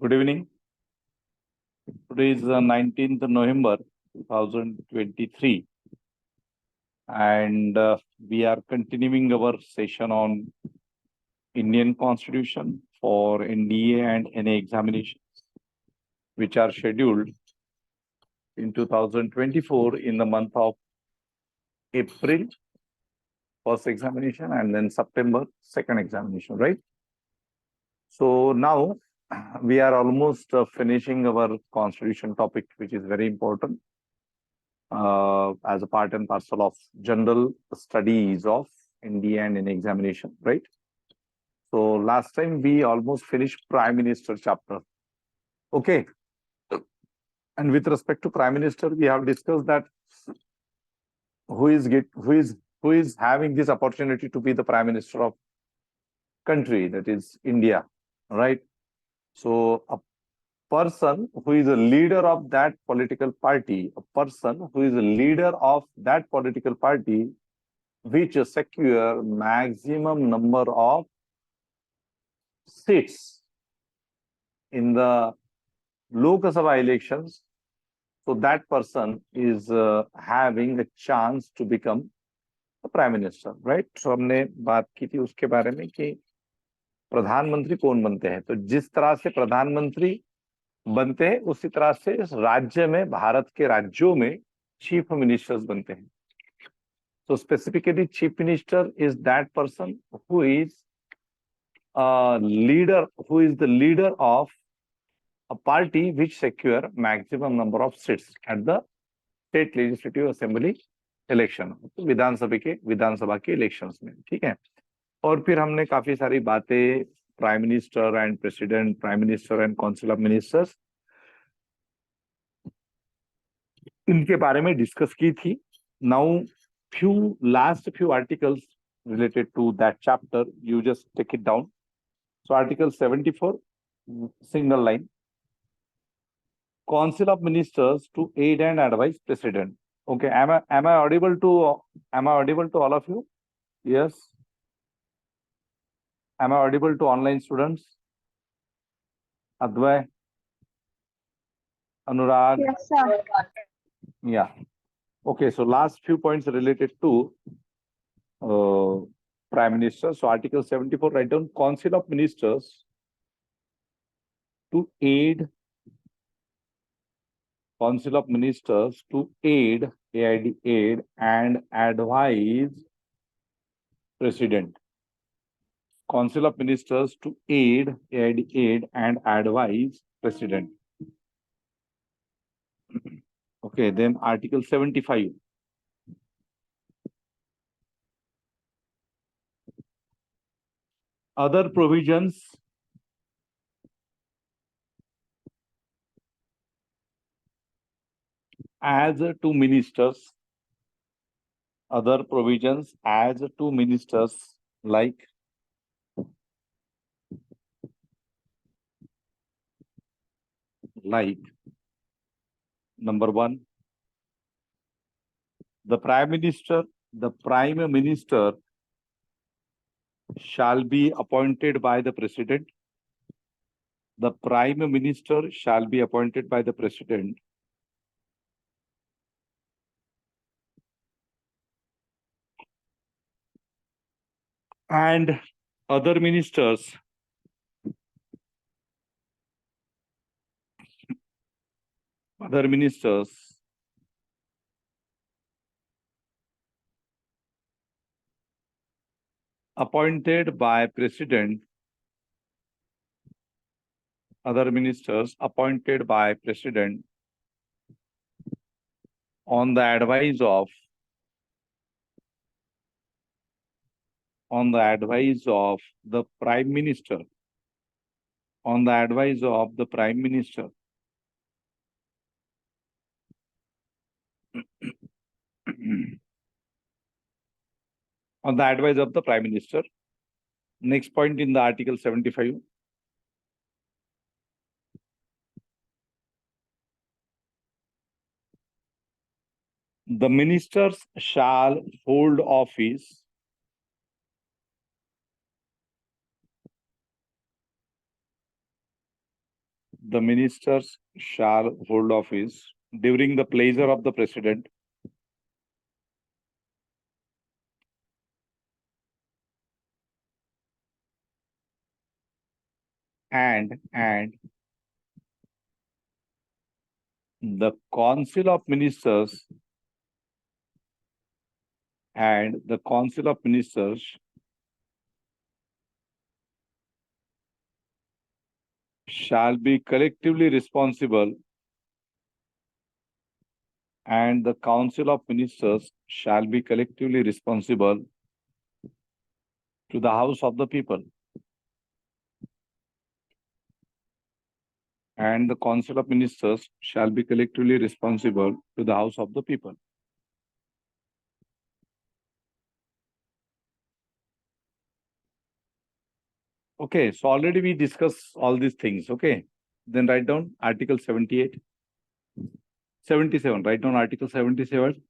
Good evening. Today is 19th November 2023, and we are continuing our session on Indian Constitution for NDA and NA examinations, which are scheduled in 2024 in the month of April, first examination, and then September, second examination, right? So now we are almost finishing our constitution topic, which is very important as a part and parcel of general studies of NDA and NA examination, right? So last time we almost finished Prime Minister chapter. Okay. And with respect to Prime Minister, we have discussed that who is having this opportunity to be the Prime Minister of country, that is India, right? So a person who is a leader of that political party, which secure maximum number of seats in the Lok Sabha elections, so that person is having a chance to become the Prime Minister, right? So हमने बात की थी उसके बारे में कि प्रधानमंत्री कौन बनते हैं। तो जिस तरह से प्रधानमंत्री बनते हैं उसी तरह से इस राज्य में, भारत के राज्यों में चीफ मिनिस्टर्स बनते हैं। So specifically, chief minister is that person who is the leader of a party which secure maximum number of seats at the state legislative assembly election, विधानसभा के इलेक्शंस में, ठीक है। और फिर हमने काफी सारी बातें prime minister and president, prime minister and council of ministers, इनके बारे में डिस्कस की थी। Now last few articles related to that chapter, you just take it down. So article 74, single line, Council of Ministers to aid and advise President. Okay, am I audible to all of you? Yes. Am I audible to online students? Advay, Anurag? Yes, sir. Yeah. Okay, so last few points related to Prime Minister. So Article 74, write down Council of Ministers to aid aid and advise President. Council of Ministers to aid and advise President. Okay, then Article 75. Other provisions as to ministers. Other provisions as to ministers like number 1, the Prime Minister shall be appointed by the President. The Prime Minister shall be appointed by the President. And other ministers appointed by President, on the advice of the Prime Minister. On the advice of the Prime Minister. On the advice of the Prime Minister. Next point in the Article 75. The ministers shall hold office the ministers shall hold office during the pleasure of the president and the council of ministers shall be collectively responsible, and the council of ministers shall be collectively responsible to the house of the people, and the council of ministers shall be collectively responsible to the house of the people. Okay, so already we discussed all these things. Okay, then write down Article 78. 77, write down Article 77.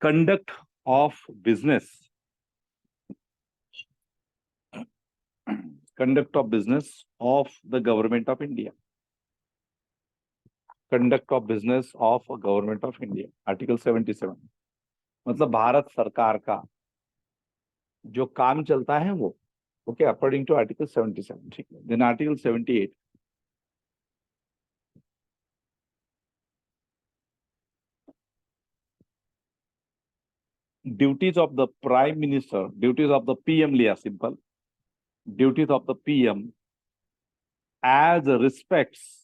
Conduct of business. Conduct of business of the government of India. Conduct of business of government of India. Article 77. मतलब भारत सरकार का जो काम चलता है वो. Okay, according to Article 77. ठीक है. Then Article 78. Duties of the Prime Minister, duties of the PM लिया simple. Duties of the PM as respects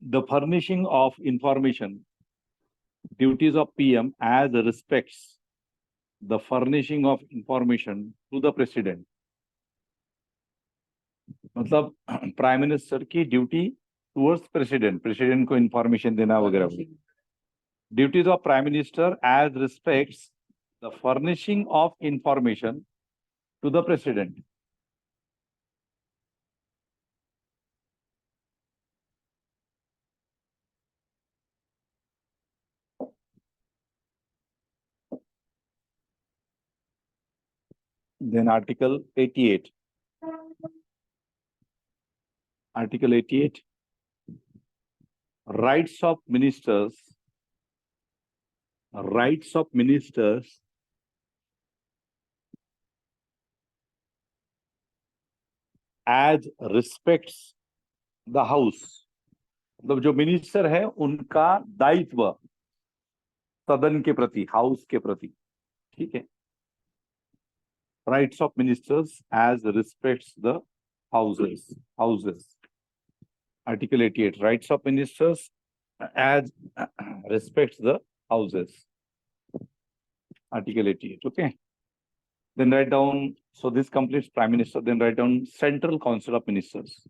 the furnishing of information. Duties of PM as respects the furnishing of information to the president. मतलब prime minister की duty towards president, president को information देना वगैरह. Duties of prime minister as respects the furnishing of information to the president. Then Article 88. Article 88. Rights of ministers. Rights of ministers as respects the house. मतलब जो minister है उनका दायित्व सदन के प्रति, हाउस के प्रति. ठीक है. Rights of ministers as respects the houses. Article 88. Rights of ministers as respects the houses. Article 88. Okay. Then write down. So this completes Prime Minister. Then write down Central Council of Ministers.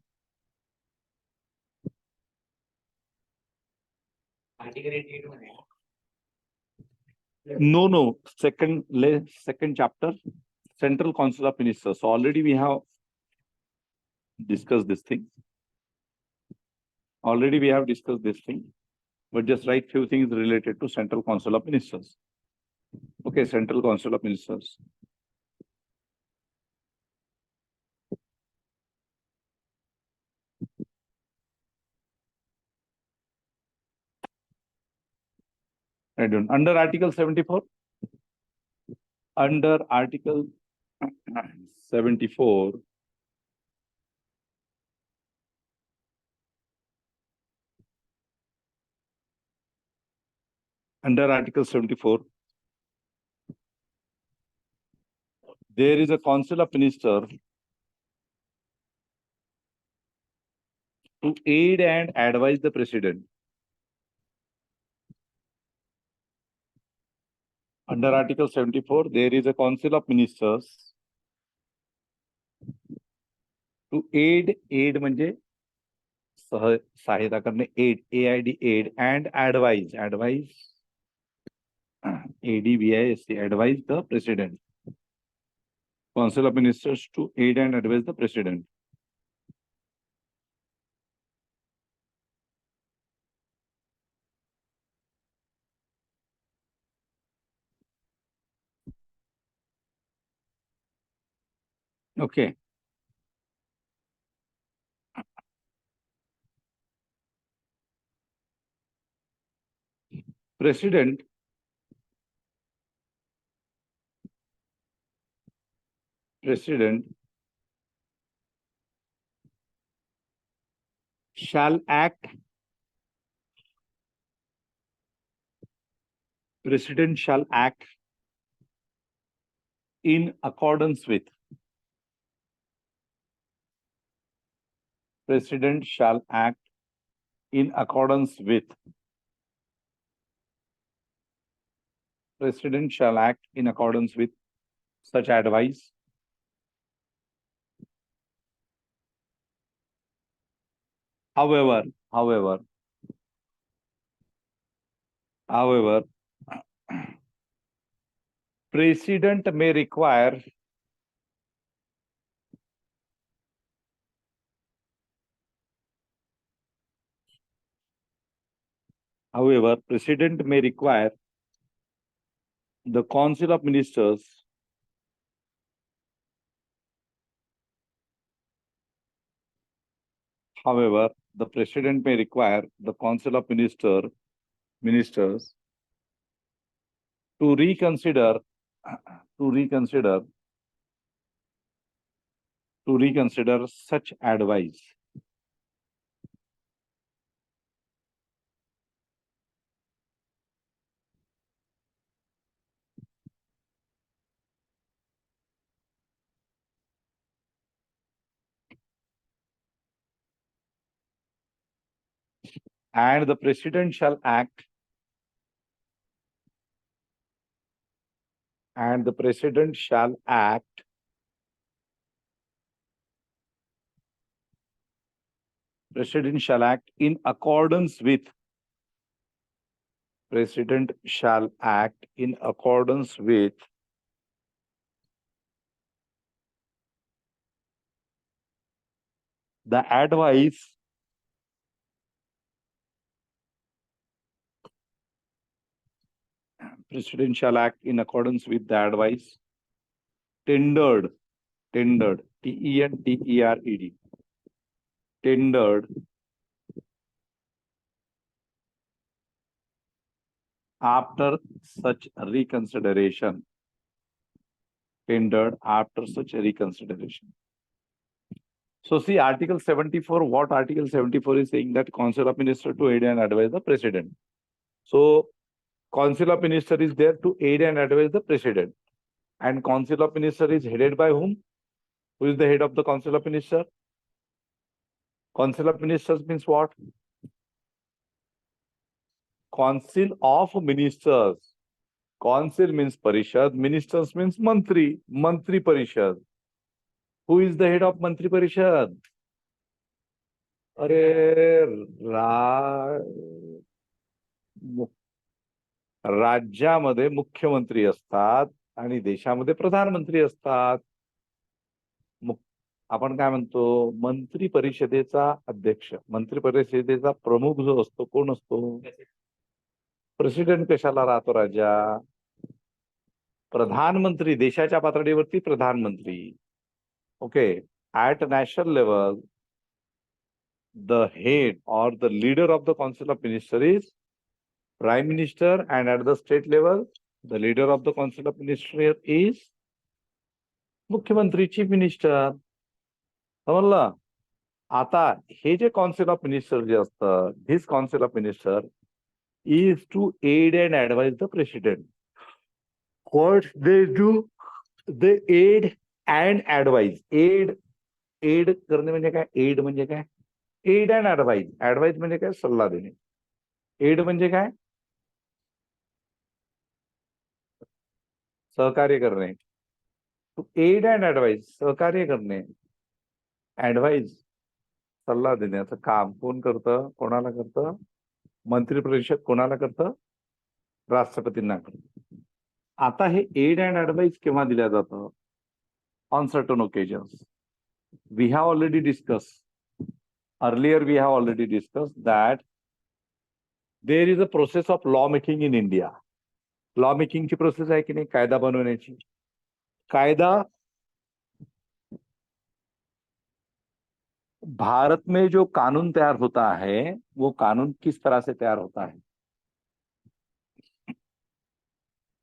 Article 88. No. Second chapter. Central Council of Ministers. So already we have discussed this thing. But just write few things related to Central Council of Ministers. Okay, Central Council of Ministers. Right down. Under Article 74. Under Article 74. Under Article 74, there is a Council of Ministers to aid and advise the President. Under Article 74, there is a Council of Ministers to aid म्हणजे सहायता करणे, aid and advise advise the President. Council of Ministers to aid and advise the President. Okay. President shall act in accordance with President shall act in accordance with President shall act in accordance with such advice. However, President may require the Council of Ministers the President may require the Council of Ministers to reconsider such advice. And the President shall act in accordance with the advice President shall act in accordance with the advice tendered, T-E-N-D-E-R-E-D, tendered after such reconsideration. So see Article 74, what Article 74 is saying, that Council of Minister to aid and advise the President. So Council of Minister is there to aid and advise the President. And Council of Minister is headed by whom? Who is the head of the Council of Minister? Council of Ministers means what? Council of Ministers. Council means Parishad, Ministers means Mantri, Mantri Parishad. Who is the head of Mantri Parishad? राज्यामध्ये मुख्यमंत्री असतात आणि देशामध्ये प्रधानमंत्री असतात. आपण काय म्हणतो, मंत्री परिषदेचा अध्यक्ष, मंत्री परिषदेचा प्रमुख जो असतो कोण असतो? प्रेसिडेंट. कशाला राहतो राजा? प्रधानमंत्री, देशाच्या पातळीवरती प्रधानमंत्री. Okay. At national level the head or the leader of the Council of Minister is Prime Minister, and at the state level the leader of the Council of Minister is Mukhyamantri, Chief Minister. समजलं? आता हे जे Council of Minister जे असतं, this Council of Minister is to aid and advise the President. What they do? They aid and advise. Aid करणे म्हणजे काय? Aid म्हणजे काय? Add and ऍडवाइज. ऍडवाइज म्हणजे काय? सल्ला देणे. एड म्हणजे काय? सहकार्य करणे. एड अँड ऍडवाइज, सहकार्य करणे, ऍडवाइज सल्ला देण्याचं काम कोण करतं? कोणाला करतं? मंत्री परिषद. कोणाला करतं? राष्ट्रपतींना करतं. आता हे एड अँड ऍडवाइज केव्हा दिल्या जातं? On certain occasions. We have already discuss earlier we have already discussed that there is a process of law making in India. Law making ची प्रोसेस आहे की नाही? कायदा बनवण्याची. कायदा भारत में जो कानून तैयार होता है वो कानून किस तरह से तैयार होता है?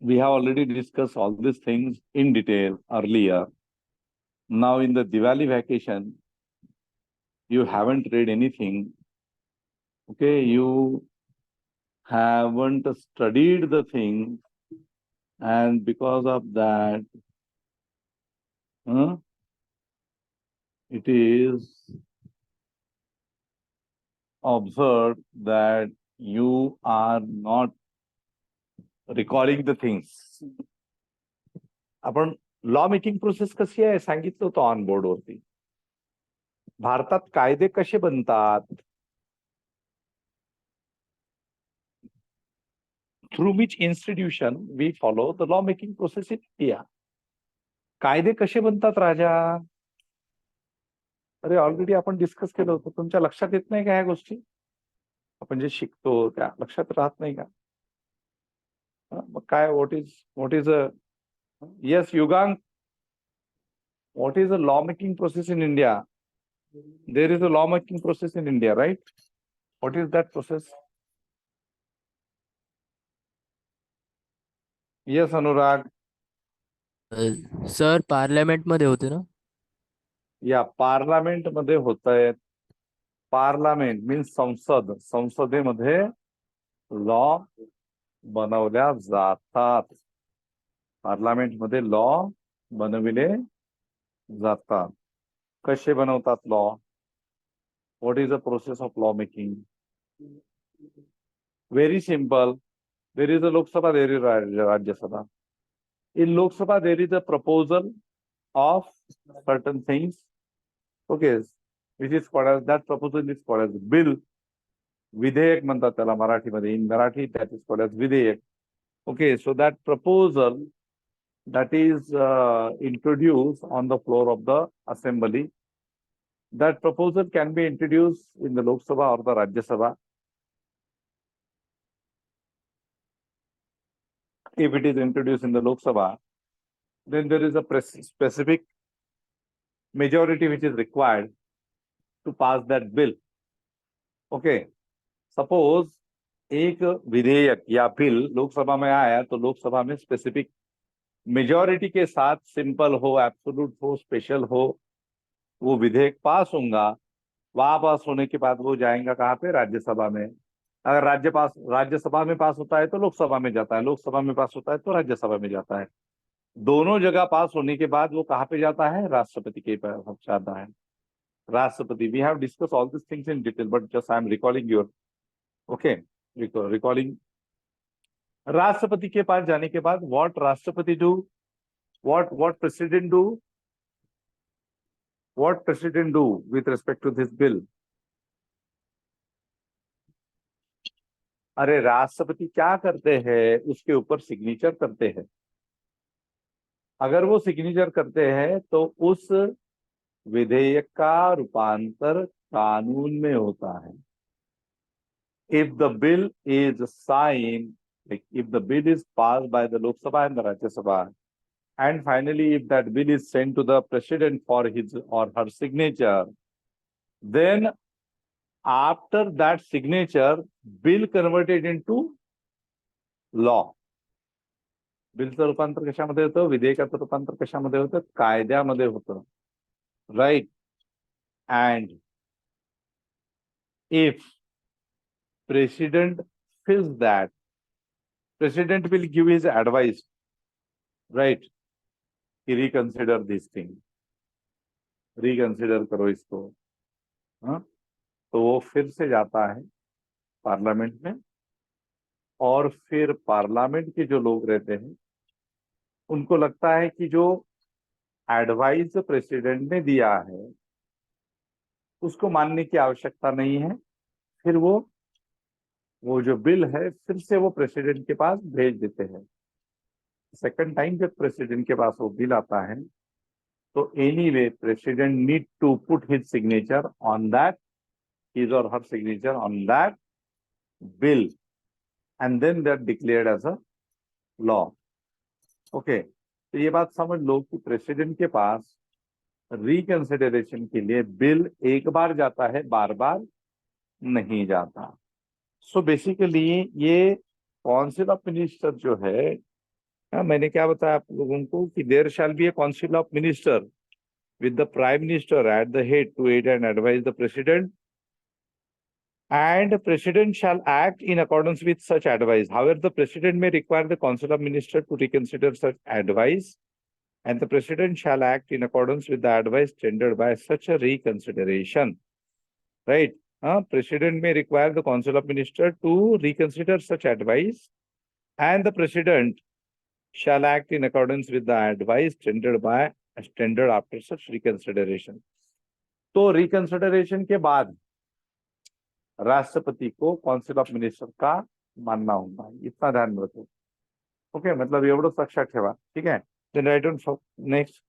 We have already discussed all these things in detail earlier. Now in the Diwali vacation, you haven't read anything. Okay, you haven't studied the thing, and because of that, it is observed that you are not recalling the things. आपण law making process कशी आहे सांगितलं होतं on board वरती. भारतात कायदे कसे बनतात? Through which institution we follow the law making process in India. कायदे कसे बनतात राजा? अरे ऑलरेडी आपण डिस्कस केलं होतं. तुमच्या लक्षात येत नाही का ह्या गोष्टी? आपण जे शिकतो त्या लक्षात राहत नाही का? मग काय what is a yes Yugank, what is a law making process in India? There is a law making process in India, right? What is that process? Yes Anurag. Sir parliament मध्ये होते ना. या पार्लमेंट मध्ये होत आहेत. पार्लमेंट मीन्स संसद. संसदेमध्ये law बनवल्या जातात. पार्लमेंट मध्ये लॉ बनविले जातात. कसे बनवतात law? What is the process of law making? Very simple. There is a Lok Sabha, there is Rajya Sabha. In Lok Sabha, there is a proposal of certain things, okay, which is called as, that proposal is called as bill. विधेयक म्हणतात त्याला मराठीमध्ये. In Marathi, that is called as विधेयक. Okay, so that proposal that is introduced on the floor of the assembly, that proposal can be introduced in the Lok Sabha or the Rajya Sabha. If it is introduced in the Lok Sabha, then there is a specific majority which is required to pass that bill. Okay, suppose एक विधेयक या bill Lok Sabha में आया तो लोकसभा में specific majority के साथ, simple हो, एब्सोल्यूट हो, स्पेशल हो, वो विधेयक पास होगा. वहां पास होने के बाद वो जाएगा कहाँ पे? राज्यसभा में. अगर राज्यसभा में पास होता है तो लोकसभा में जाता है, लोकसभा में पास होता है तो राज्यसभा में जाता है. दोनों जगह पास होने के बाद वो कहाँ पे जाता है? राष्ट्रपति के पास जाता है. राष्ट्रपति. We have discuss all this things in detail, but just I am recalling your, okay, recalling. राष्ट्रपति के पास जाने के बाद व्हाट राष्ट्रपति do, what president do, what president do with respect to this bill? अरे राष्ट्रपति क्या करते हैं? उसके ऊपर सिग्नेचर करते हैं. अगर वो सिग्नेचर करते हैं तो उस विधेयक का रूपांतर कानून में होता है. If the bill is signed, like if the bill is passed by the Lok Sabha and the Rajya Sabha, and finally if that bill is sent to the president for his or her signature, then after that signature, bill converted into law. बिलचं रूपांतर कशामध्ये होतं? विधेयकाचं रूपांतर कशामध्ये होतं? कायद्यामध्ये होतं, right? And if president feels that, president will give his advice, right? Reconsider this thing, reconsider करो इसको. तो वो फिर से जाता है पार्लियामेंट में, और फिर पार्लियामेंट के जो लोग रहते हैं उनको लगता है कि जो एडवाइस प्रेसिडेंट ने दिया है उसको मानने की आवश्यकता नहीं है. फिर वो जो बिल है फिर से वो प्रेसिडेंट के पास भेज देते हैं. सेकंड टाइम जब प्रेसिडेंट के पास वो बिल आता है तो anyway president need to put his signature on that, his or her signature on that bill, and then that declared as a law. Okay, तो ये बात समझ लो कि प्रेसिडेंट के पास रिकंसिडरेशन के लिए बिल एक बार जाता है, बार बार नहीं जाता। सो बेसिकली ये काउंसिल ऑफ मिनिस्टर जो है, मैंने क्या बताया आप लोगों को कि there shall be a council of minister with the Prime Minister at the head to aid and advise the President, and the President shall act in accordance with such advice. However, the President may require the Council of Ministers to reconsider such advice, and the President shall act in accordance with the advice tendered by such a reconsideration. Right? President may require the Council of Ministers to reconsider such advice, and the President shall act in accordance with the advice tendered after such reconsideration. तो reconsideration के बाद राष्ट्रपति को council of minister का मानना होगा, इतना ध्यान में रखो। ओके, मतलब एवढंच लक्षात ठेवा, ठीक है। Then right on next,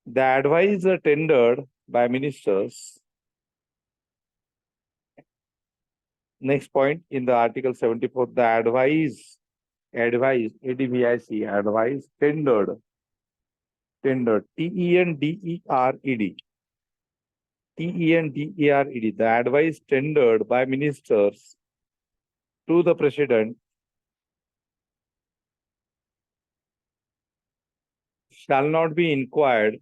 the advice tendered by ministers, next point in the article 74, the advice ADVIC, advice tendered TENDERED, the advice tendered by ministers to the President shall not be inquired.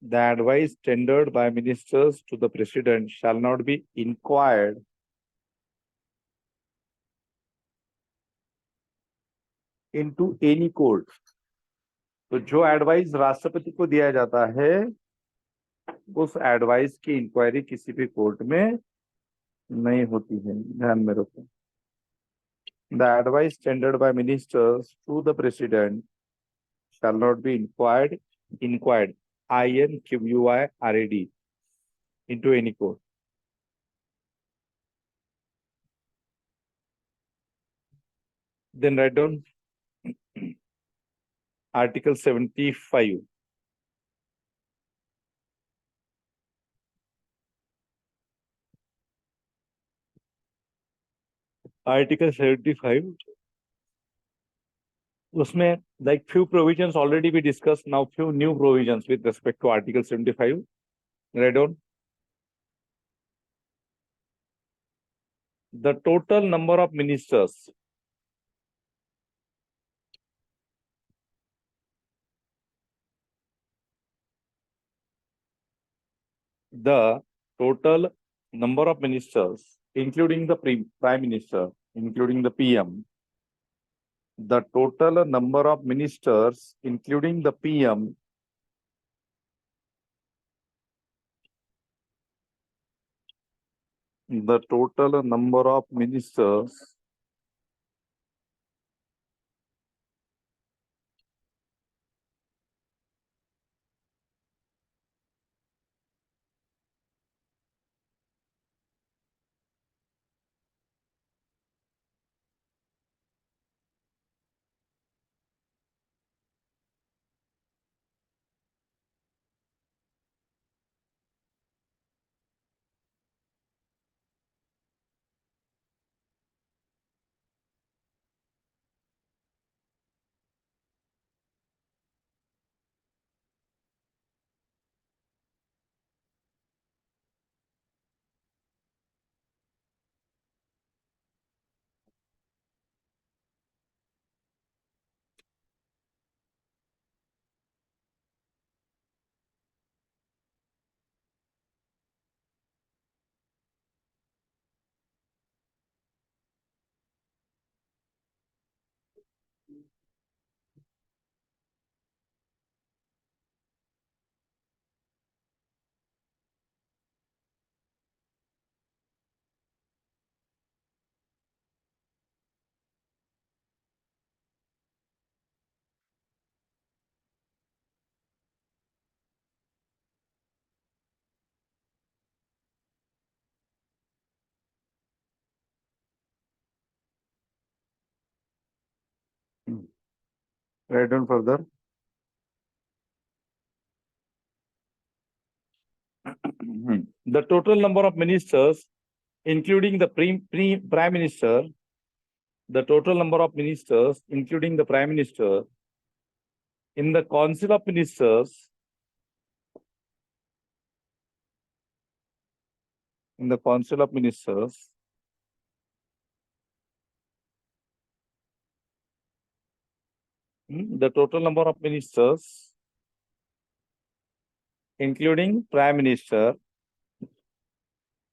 The advice tendered by ministers to the President shall not be inquired into any court. तो जो advice राष्ट्रपति को दिया जाता है, उस advice की inquiry किसी भी कोर्ट में नहीं होती है, ध्यान में रखो। The advice tendered by ministers to the President shall not be inquired, INQUIRED, into any court. Then write down Article 75. Article 75. उसमें like few provisions already we discussed, now few new provisions with respect to Article 75. Write down. The total number of ministers including the Prime Minister, including the PM, the total number of ministers, including the PM, the total number of ministers Write down further. The total number of ministers, including the Prime Minister, the total number of ministers, including the Prime Minister, in the Council of Ministers, the total number of ministers, including Prime Minister,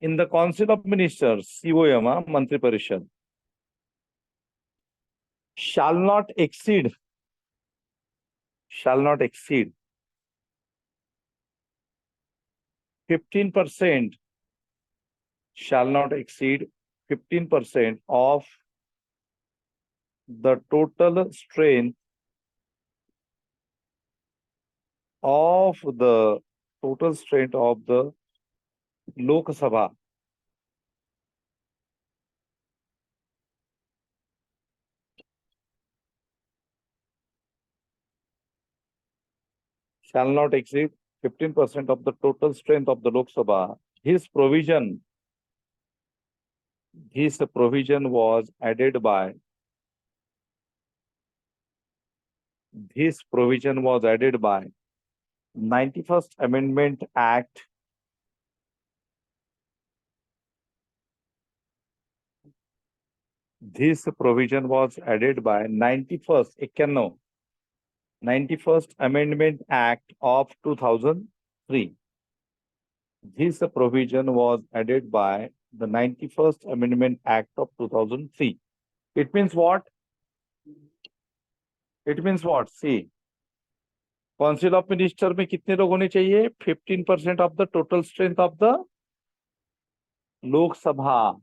in the Council of Ministers, COM, Mantri Parishad, shall not exceed 15%, shall not exceed 15% of the total strength of the Lok Sabha. Shall not exceed 15% of the total strength of the Lok Sabha. This provision was added by 91st Amendment Act This provision was added by 91st Amendment Act of 2003. This provision was added by the 91st Amendment Act of 2003. It means what? See, Council of Minister में कितने लोग होने चाहिए? 15% of the total strength of the Lok Sabha.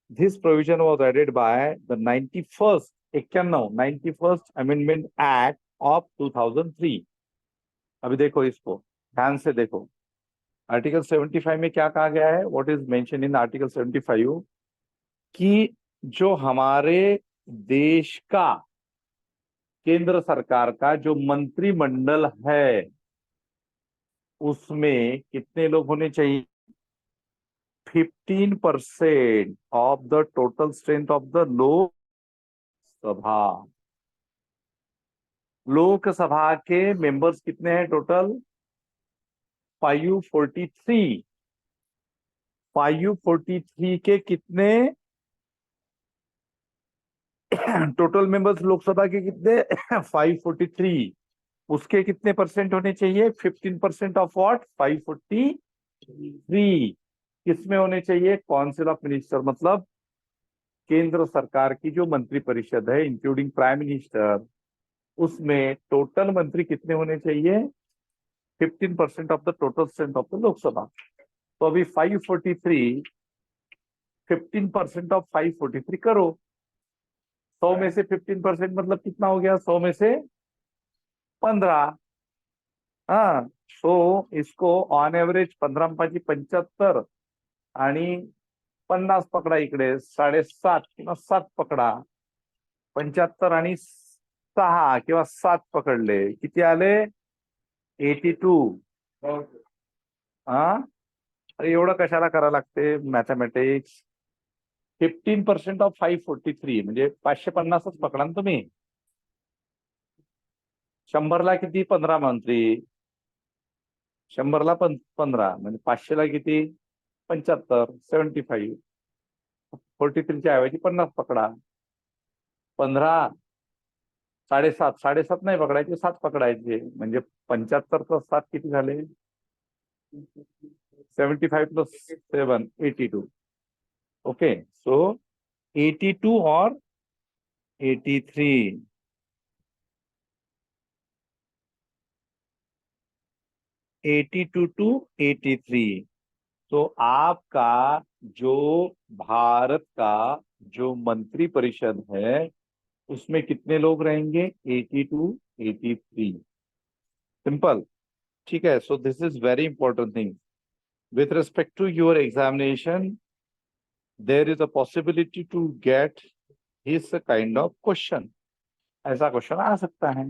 This provision was added by the 91st Amendment Act of 2003. अभी देखो इसको ध्यान से देखो. आर्टिकल 75 में क्या कहा गया है? What is mentioned in article 75 कि जो हमारे देश का केंद्र सरकार का जो मंत्रिमंडल है उसमें कितने लोग होने चाहिए? 15% of the total strength of the Lok Sabha. लोक सभा के मेंबर्स कितने हैं टोटल? 543. 543 के कितने टोटल मेंबर्स लोकसभा के कितने? 543. उसके कितने परसेंट होने चाहिए? 15% ऑफ व्हाट? 543. किसमें होने चाहिए? काउंसिल ऑफ मिनिस्टर, मतलब केंद्र सरकार की जो मंत्री परिषद है इंक्लूडिंग प्राइम मिनिस्टर, उसमें टोटल मंत्री कितने होने चाहिए? 15% of the total strength of the Lok Sabha. तो अभी 543 15% ऑफ 543 करो. 100 में से 15% मतलब कितना हो गया? 100 में से 15. हाँ, सो इसको ऑन एव्हरेज 15 5 75 आणि 50 पकडा इकडे, 7.5 किंवा 7 पकडा, 75 आणि 6 किंवा 7 पकडले, किती आले? 82. हा, अरे एवढं कशाला करायला लागते मॅथमॅटिक्स? 15% ऑफ 543 म्हणजे 550च पकडा ना तुम्ही. 100ला किती? 15 मंत्री. 100ला 15 म्हणजे 500ला किती? 75. 75. 43च्या ऐवजी 50 पकडा. 15 7.5 नाही पकडायचे, 7 पकडायचे, म्हणजे 75 + 7 किती झाले? 75 + 7 82. ओके, सो 82 और 83. 82 to 83. तो आपका जो भारत का जो मंत्री परिषद है उसमें कितने लोग रहेंगे? 82 83. सिंपल. ठीक है. So this is very important thing with respect to your examination. There is a possibility to get this kind of question. ऐसा क्वेश्चन आ सकता है.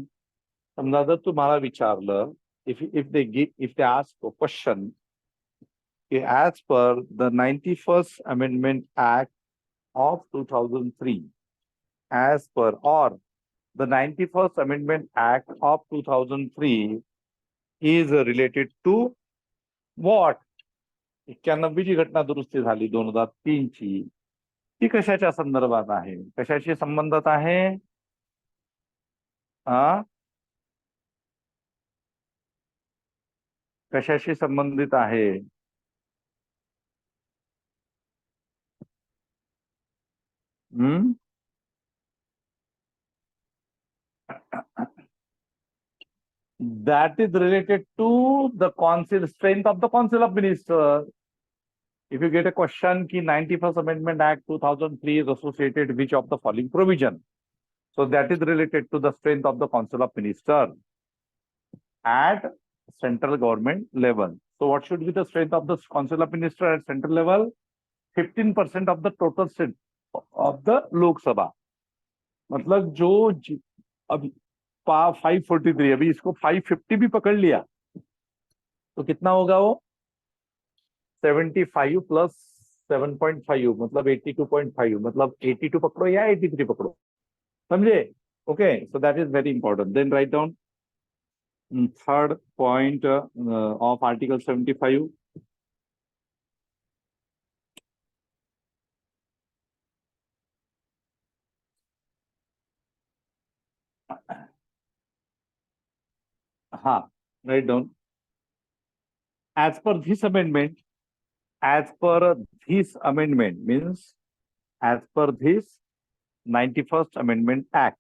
समजा जर तुम्हाला विचारलं, if they ask a question as per the 91st Amendment Act of 2003, as per or the 91st Amendment Act of 2003 is related to what? 91 ची घटना दुरुस्ती झाली 2003 ची, ती कशाच्या संदर्भात आहे? कशाशी संबंधित आहे? कशाशी संबंधित आहे? That is related to the council, strength of the Council of Ministers. If you get a question ki 91st Amendment Act 2003 is associated which of the following provision? So that is related to the strength of the Council of Ministers at central government level. So what should be the strength of the Council of Ministers at central level? 15% of the total seat of the Lok Sabha. मतलब जो अभी 543, अभी इसको 550 भी पकड़ लिया तो कितना होगा वो? 75 प्लस 7.5 मतलब 82.5, मतलब 82 पकड़ो या 83 पकड़ो, समझे? Okay, so that is very important. Then write down third point of article 75. हाँ, write down. As per this amendment, means as per this 91st Amendment Act,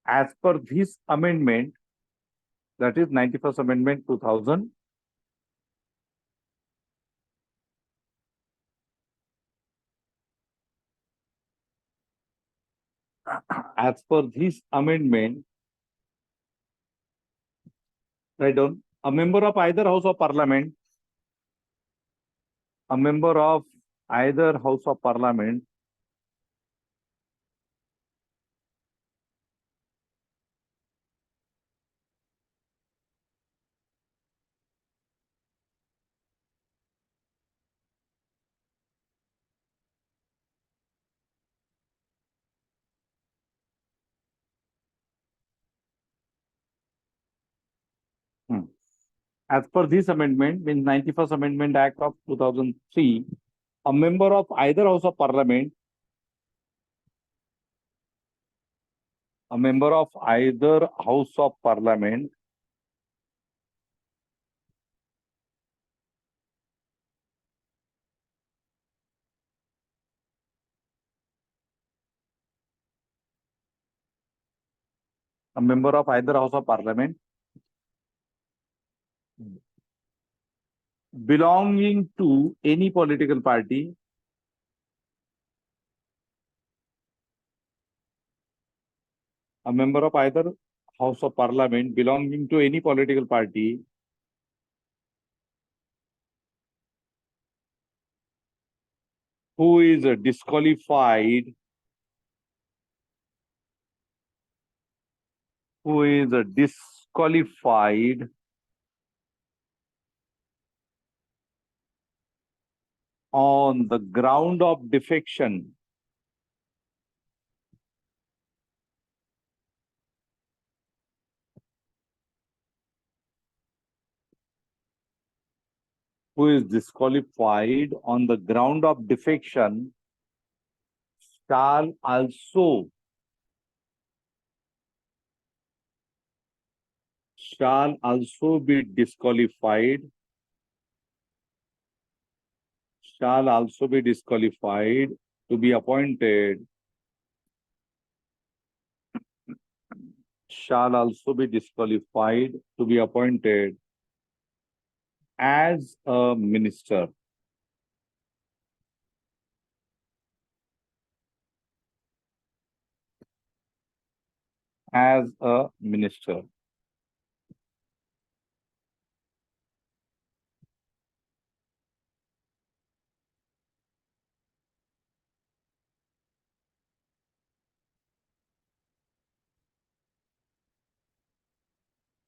as per this amendment, that is 91st Amendment 2000, as per this amendment, write down, a member of either House of Parliament, a member of either House of Parliament as per this amendment, means 91st Amendment Act of 2003, a member of either House of Parliament, a member of either House of Parliament a member of either House of Parliament belonging to any political party, a member of either House of Parliament belonging to any political party who is disqualified, on the ground of defection, who is disqualified on the ground of defection shall also be disqualified, to be appointed, as a minister. As a minister.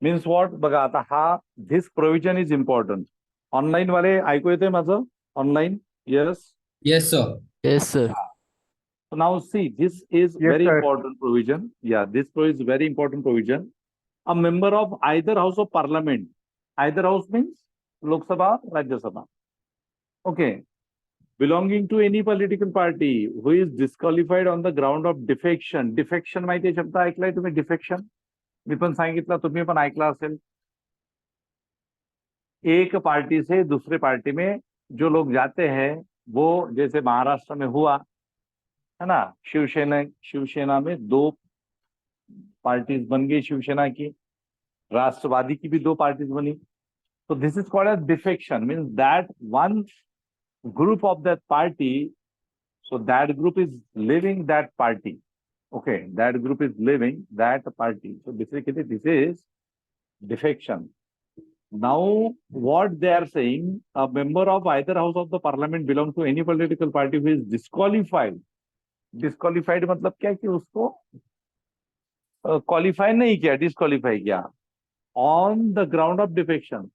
Means what बघा आता हा this provision is important. Online वाले ऐकू येते माझं? Online? Yes. Yes, sir. Yes, sir. So now see, this is Yes, very sir. important provision. Yeah, this is very important provision. A member of either house of parliament, either house means Lok Sabha, Rajya Sabha. Okay. Belonging to any political party who is disqualified on the ground of defection. Defection माहिती आहे शब्द ऐकलाय तुम्ही? defection मी पण सांगितलं, तुम्ही पण ऐकला असेल. एक पार्टी से दूसरे पार्टी में जो लोग जाते हैं, वो जैसे महाराष्ट्र में हुआ है ना, शिवसेना में दो पार्टीज बन गई शिवसेना की, राष्ट्रवादी की भी दो पार्टीज बनी. तो this is called as defection. Means that one group of that party, so that group is leaving that party. Okay, that group is leaving that party. So basically this is defection. Now what they are saying, a member of either house of the parliament belong to any political party who is disqualified. Disqualified मतलब क्या कि उसको qualify नहीं किया, disqualify किया on the ground of defection.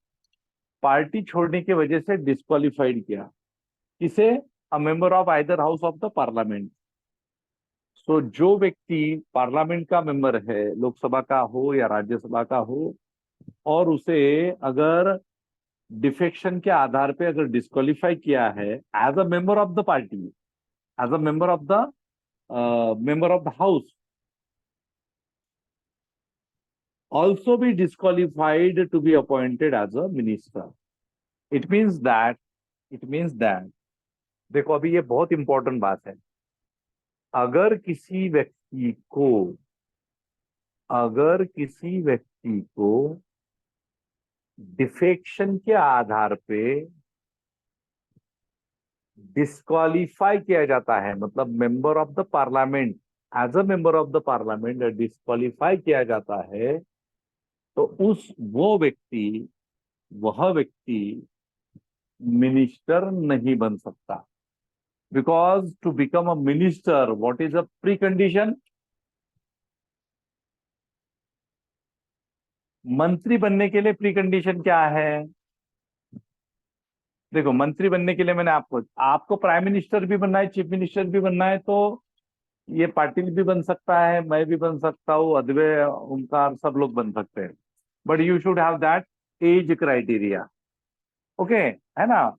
Party छोड़ने की वजह से डिस्क्वालीफाइड किया. किसे? A member of either house of the parliament. So जो व्यक्ति पार्लियामेंट का मेंबर है, लोकसभा का हो या राज्यसभा का हो, और उसे अगर डिफेक्शन के आधार पे अगर डिस्क्वालीफाई किया है as a member of the party, as a member of the house, also be disqualified to be appointed as a minister. It means that देखो अभी ये बहुत इंपॉर्टेंट बात है. अगर किसी व्यक्ति को डिफेक्शन के आधार पे डिस्क्वालीफाई किया जाता है, मतलब member of the parliament, as a member of the parliament disqualify किया जाता है, तो वह व्यक्ति मिनिस्टर नहीं बन सकता. Because to become a minister, what is a precondition? मंत्री बनने के लिए प्री कंडीशन क्या है? देखो, मंत्री बनने के लिए मैंने आपको प्राइम मिनिस्टर भी बनना है, चीफ मिनिस्टर भी बनना है, तो ये पाटिल भी बन सकता है, मैं भी बन सकता हूँ, अद्वैय, ओमकार, सब लोग बन सकते हैं. But you should have that age criteria. Okay, है ना?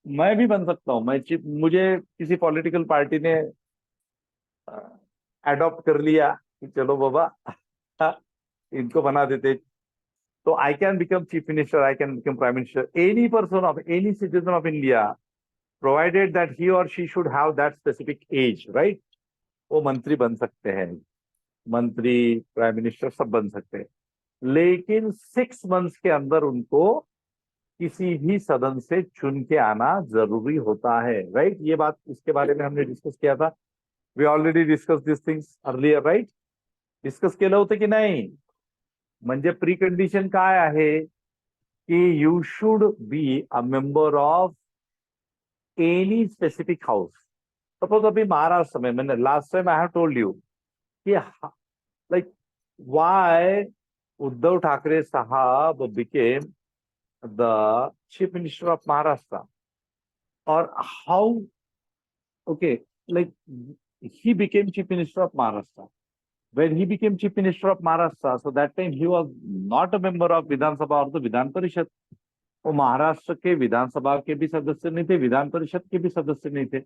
मैं भी बन सकता हूँ, मुझे किसी पॉलिटिकल पार्टी ने अडॉप्ट कर लिया कि चलो बाबा इनको बना देते, तो I can become chief minister, I can become prime minister. Any person of any citizen of India, provided that he or she should have that specific age, right, वो मंत्री बन सकते हैं. मंत्री, प्राइम मिनिस्टर सब बन सकते हैं, लेकिन 6 मंथ्स के अंदर उनको किसी भी सदन से चुन के आना जरूरी होता है, राइट. ये बात, इसके बारे में हमने डिस्कस किया था. We already discuss this things earlier, right. Discuss केलं होतं की नाही? म्हणजे प्री कंडिशन काय आहे की you should be a member of any specific house. Suppose अभी महाराष्ट्र में, मैंने last time I have told you कि लाइक व्हाई उद्धव ठाकरे साहब became the chief minister of Maharashtra, or how, okay, like he became chief minister of Maharashtra. When he became chief minister of Maharashtra, so that time he was not a member of Vidhan Sabha or the Vidhan Parishad. वो महाराष्ट्र के विधानसभा के भी सदस्य नहीं थे, विधान परिषद के भी सदस्य नहीं थे,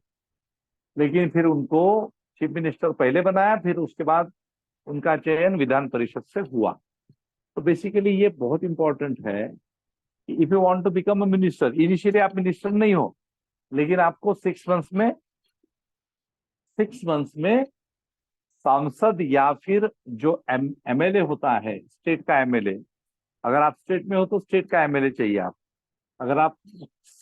लेकिन फिर उनको चीफ मिनिस्टर पहले बनाया, फिर उसके बाद उनका चयन विधान परिषद से हुआ. तो बेसिकली ये बहुत इंपॉर्टेंट है. If you want to become a minister, initially आप मिनिस्टर नहीं हो, लेकिन आपको 6 मंथ्स में सांसद या फिर जो एमएलए होता है, स्टेट का एमएलए, अगर आप स्टेट में हो तो स्टेट का एमएलए चाहिए आप, अगर आप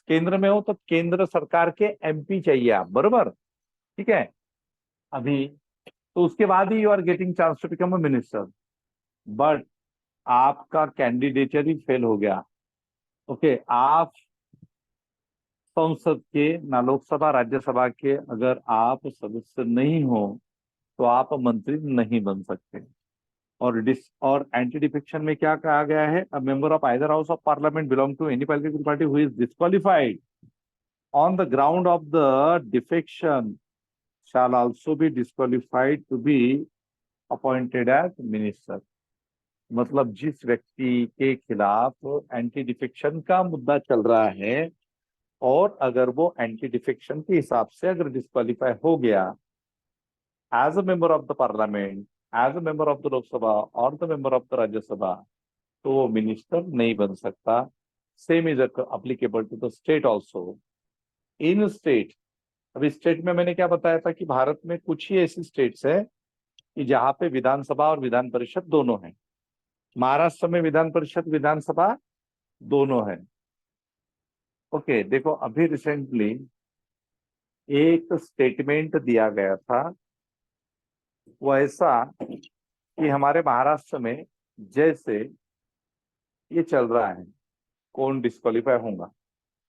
केंद्र में हो तो केंद्र सरकार के एमपी चाहिए आप, बरोबर, ठीक है. अभी तो उसके बाद ही you are getting chance to become a minister. But आपका कैंडिडेचर ही फेल हो गया. ओके, आप संसद के, ना लोकसभा राज्यसभा के, अगर आप सदस्य नहीं हो तो आप मंत्री नहीं बन सकते. और एंटी डिफेक्शन में क्या कहा गया है? A member of either house of parliament belong to any political party who is disqualified on the ground of the defection shall also be disqualified to be appointed as minister। मतलब जिस व्यक्ति के खिलाफ एंटी डिफेक्शन का मुद्दा चल रहा है और अगर वो एंटी डिफेक्शन के हिसाब से अगर डिस्क्वालीफाई हो गया as a member of the parliament, as a member of the Lok Sabha or the member of the Rajya Sabha, तो वो मिनिस्टर नहीं बन सकता। Same is applicable to the state also. In state, अभी स्टेट में मैंने क्या बताया था कि भारत में कुछ ही ऐसी स्टेट्स है कि जहां पे विधानसभा और विधान परिषद दोनों है। महाराष्ट्र में विधान परिषद विधानसभा दोनों है। ओके, देखो अभी रिसेंटली एक स्टेटमेंट दिया गया था, वो ऐसा कि हमारे महाराष्ट्र में जैसे ये चल रहा है कौन डिस्क्वालीफाई होगा,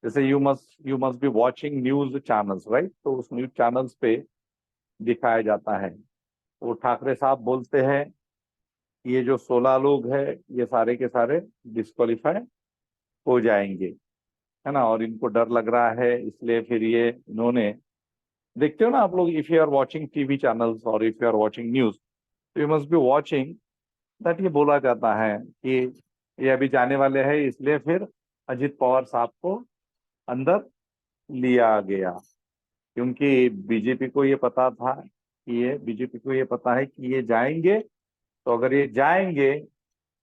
जैसे you must be watching news channels, right? तो उस न्यूज चैनल्स पे दिखाया जाता है, वो ठाकरे साहब बोलते हैं ये जो 16 लोग हैं ये सारे के सारे डिस्क्वालीफाई हो जाएंगे, है ना, और इनको डर लग रहा है इसलिए फिर ये इन्होंने, देखते हो ना आप लोग, if you are watching TV channels or if you are watching news, तो you must be watching that ये बोला जाता है कि ये अभी जाने वाले हैं इसलिए फिर अजित पवार साहब को अंदर लिया गया, क्योंकि बीजेपी को ये पता है कि ये जाएंगे, तो अगर ये जाएंगे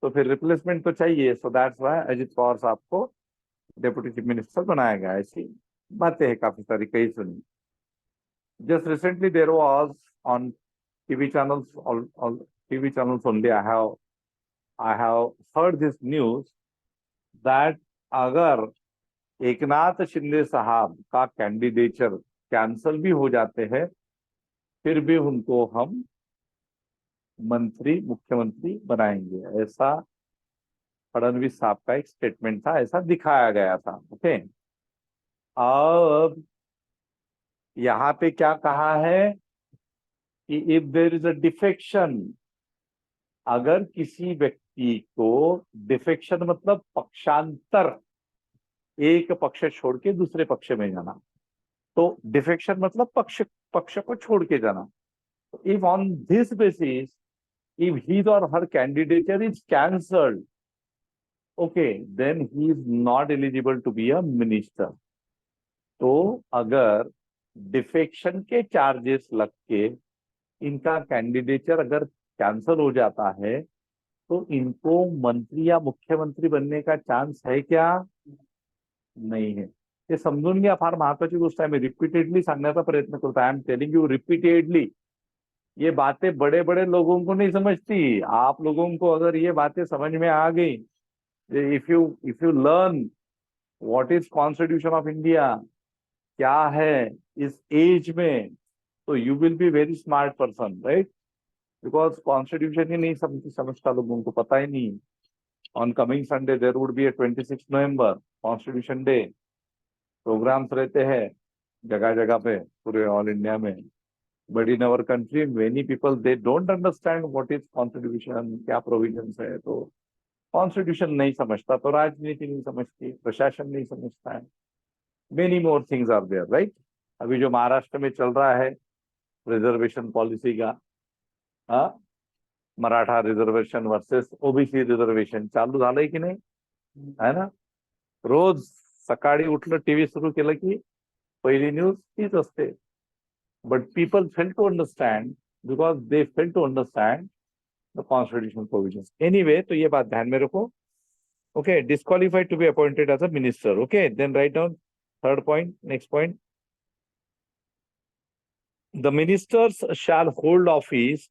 तो फिर रिप्लेसमेंट तो चाहिए। So that's why Ajit Pawar साहब को डेप्यूटी चीफ मिनिस्टर बनाया गया। ऐसी बातें हैं काफी सारी, कई सुनी। Just recently there was on TV channels, TV channels only I have heard this news that अगर एकनाथ शिंदे साहब का कैंडिडेचर कैंसल भी हो जाते हैं फिर भी उनको हम मुख्यमंत्री बनाएंगे, ऐसा फडणवीस साहब का एक स्टेटमेंट था, ऐसा दिखाया गया था। ओके, अब यहाँ पे क्या कहा है कि if there is a defection, अगर किसी व्यक्ति को डिफेक्शन मतलब पक्षांतर, एक पक्ष छोड़ के दूसरे पक्ष में जाना, तो डिफेक्शन मतलब पक्ष पक्ष को छोड़ के जाना। If on this basis if his or her candidature is cancelled, okay, then he is not eligible to be a minister। तो अगर डिफेक्शन के चार्जेस लग के इनका कैंडिडेचर अगर कैंसल हो जाता है तो इनको मंत्री या मुख्यमंत्री बनने का चांस है क्या? नाही है। हे समजून घ्या, फार महत्वाची गोष्ट आहे, मी रिपीटेडली सांगण्याचा प्रयत्न करतो। I am telling you repeatedly, ये बातें बड़े बड़े लोगों को नहीं समझती। आप लोगों को अगर ये बातें समझ में आ गई, if you learn what is constitution of India, क्या है इस एज में, तो you will be very smart person, right? Because constitution ही नहीं समझता, लोगों को पता ही नहीं। On coming Sunday there would be a 26 November constitution day, programs रहते हैं जगह जगह पे पूरे ऑल इंडिया में। But in our country many people they don't understand what is constitution, क्या प्रोविजंस है। तो कॉन्स्टिट्यूशन नहीं समझता तो राजनीति नहीं समझती, प्रशासन नहीं समझता है, many more things are there, right? अभी जो महाराष्ट्र में चल रहा है रिजर्वेशन पॉलिसी का, हाँ, Maratha reservation versus OBC reservation चालू झालंय की नाही, है ना? रोज सकाळी उठलं टीव्ही सुरू केलं की पहिली न्यूज तीच असते। But people fail to understand because they fail to understand the constitutional provisions. Anyway, तो ये बात ध्यान में रखो। Okay, disqualified to be appointed as a minister. Okay, then write down third point, next point. The ministers shall hold office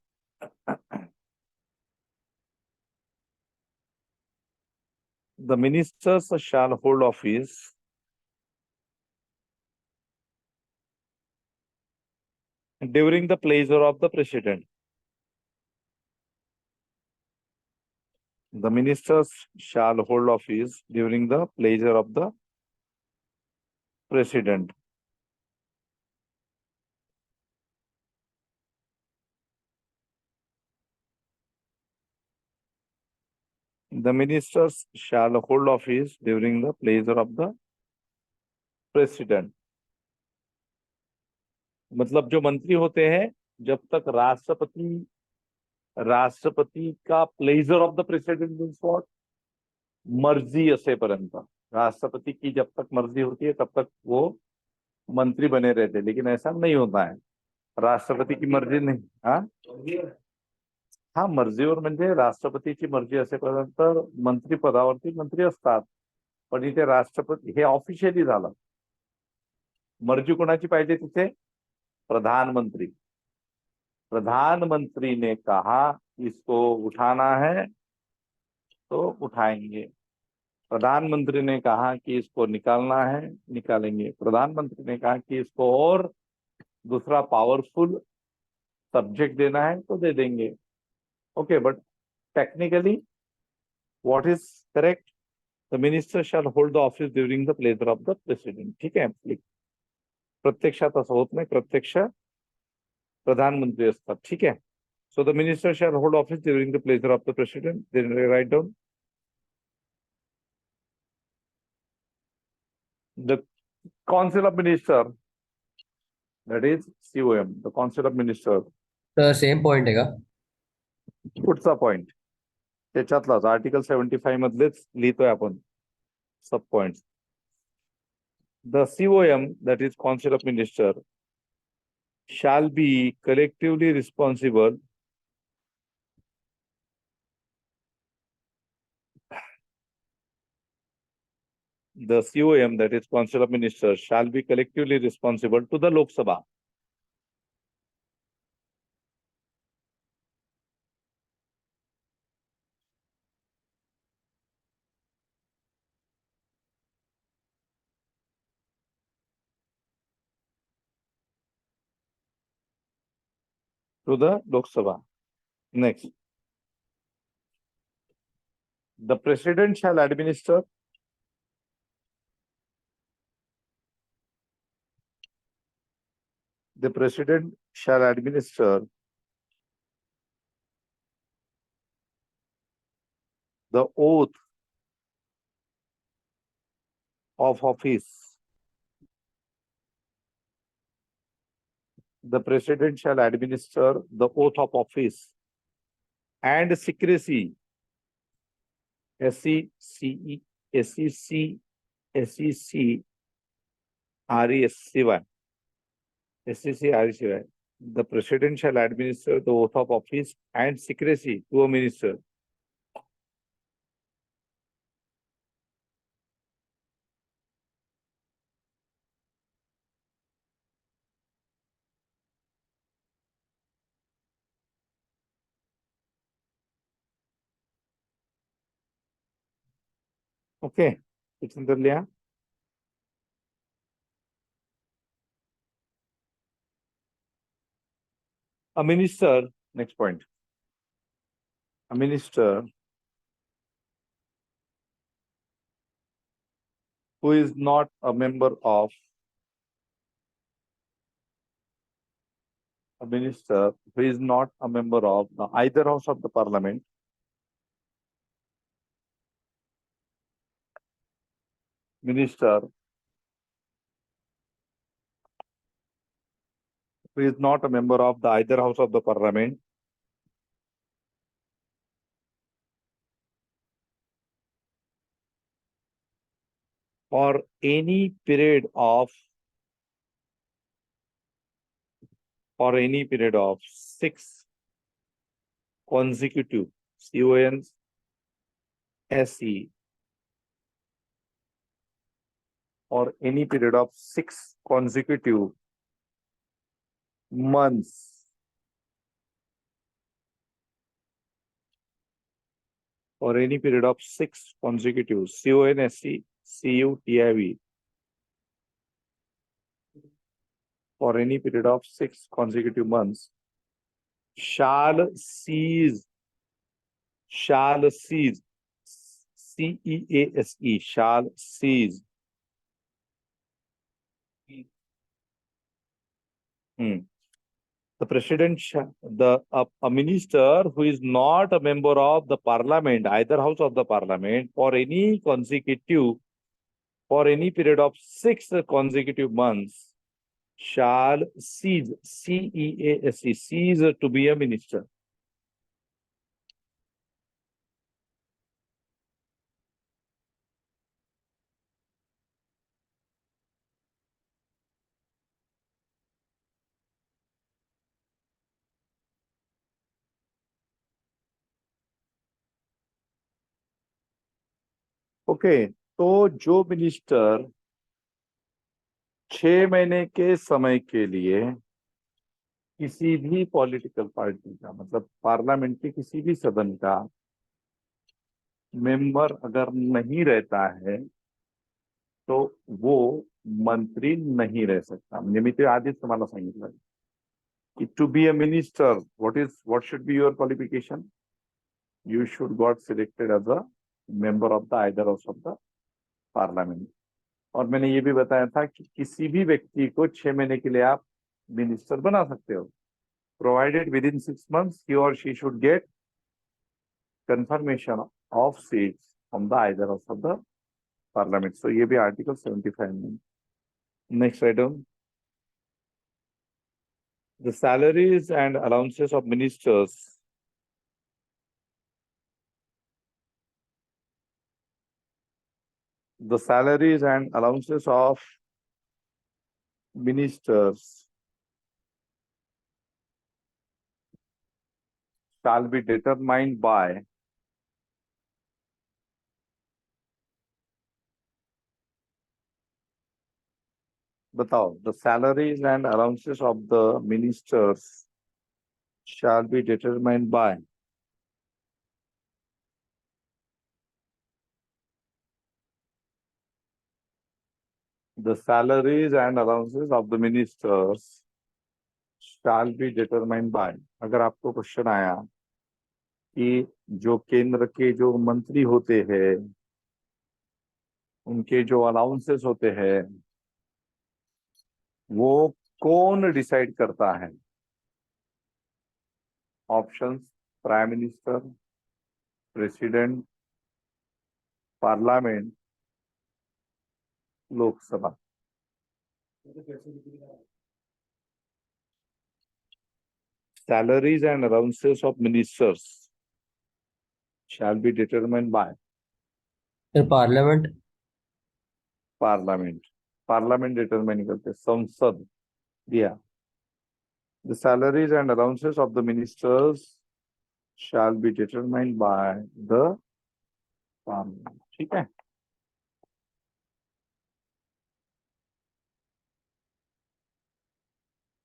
the ministers shall hold office during the pleasure of the president. The ministers shall hold office during the pleasure of the president. The ministers shall hold office during the pleasure of the president. मतलब जो मंत्री होते हैं जब तक राष्ट्रपति का pleasure of the president means what, मर्जी असेपर्यंत, राष्ट्रपति की जब तक मर्जी होती है तब तक वो मंत्री बने रहते, लेकिन ऐसा नहीं होता है, राष्ट्रपति की मर्जी नहीं. हा मर्जीवर म्हणजे राष्ट्रपतीची मर्जी असेपर्यंत मंत्री पदावरती मंत्री असतात, पण इथे राष्ट्रपती हे ऑफिशियली झालं. मर्जी कोणाची पाहिजे तिथे? प्रधानमंत्री. प्रधानमंत्री ने कहा इसको उठाना है तो उठाएंगे, प्रधानमंत्री ने कहा कि इसको निकालना है निकालेंगे, प्रधानमंत्री ने कहा कि इसको और दूसरा पावरफुल सब्जेक्ट देना है तो दे देंगे. Okay, but technically what is correct? The minister shall hold the office during the pleasure of the president. ठीक आहे, प्रत्यक्षात असं होत नाही, प्रत्यक्ष प्रधानमंत्री असतात. ठीक आहे. So the minister shall hold office during the pleasure of the president. Then write down the council of minister, that is COM, the Council of Minister. तर सेम पॉइंट आहे का? पुढचा पॉइंट त्याच्यातलाच आर्टिकल 75 मधलेच लिहितोय आपण सब points. The COM, that is Council of Minister, shall be collectively responsible the COM, that is Council of Ministers, shall be collectively responsible to the Lok Sabha. To the Lok Sabha. Next, the President shall administer the President shall administer the oath of office. The President shall administer the oath of office and secrecy, SECRESCY, the President shall administer the oath of office and secrecy to a minister. Okay, it's in the a minister, next point. A minister who is not a member of the either house of the parliament minister who is not a member of the either house of the parliament for any period of 6 consecutive CONSE or any period of 6 consecutive months or any period of 6 consecutive CONSE CUTIV for any period of 6 consecutive months shall cease CEASE shall cease The president, a minister who is not a member of the parliament, either house of the parliament, for any period of 6 consecutive months, shall cease, CEASE, cease to be a minister. Okay, तो जो minister 6 महीने के समय के लिए किसी भी political party का, मतलब पार्लियामेंट के किसी भी सदन का मेंबर अगर नहीं रहता है, तो वो मंत्री नहीं रह सकता. म्हणजे मी ते आधीच तुम्हाला सांगितलं की to be a minister, what should be your qualification? You should got selected as a member of the either house of the parliament. और मैंने ये भी बताया था कि किसी भी व्यक्ति को 6 महीने के लिए आप मिनिस्टर बना सकते हो, provided with in 6 months he or she should get confirmation of seats from the either house of the parliament. So ये भी आर्टिकल 75 में. Next item, the salaries and allowances of ministers the salaries and allowances of ministers shall be determined by बताओ, the salaries and allowances of the ministers shall be determined by the salaries and allowances of the ministers shall be determined by. अगर आपको question आया कि जो केंद्र के जो मंत्री होते हैं उनके जो अलाउंसेस होते हैं वो कौन डिसाइड करता है? Options: prime minister, president, parliament, Lok Sabha. Salaries and allowances of ministers shall be determined by फिर पार्लियामेंट. पार्लियामेंट. पार्लियामेंट डिटरमाइन करते, संसद दिया. The salaries and allowances of the ministers shall be determined by the parliament. ठीक है.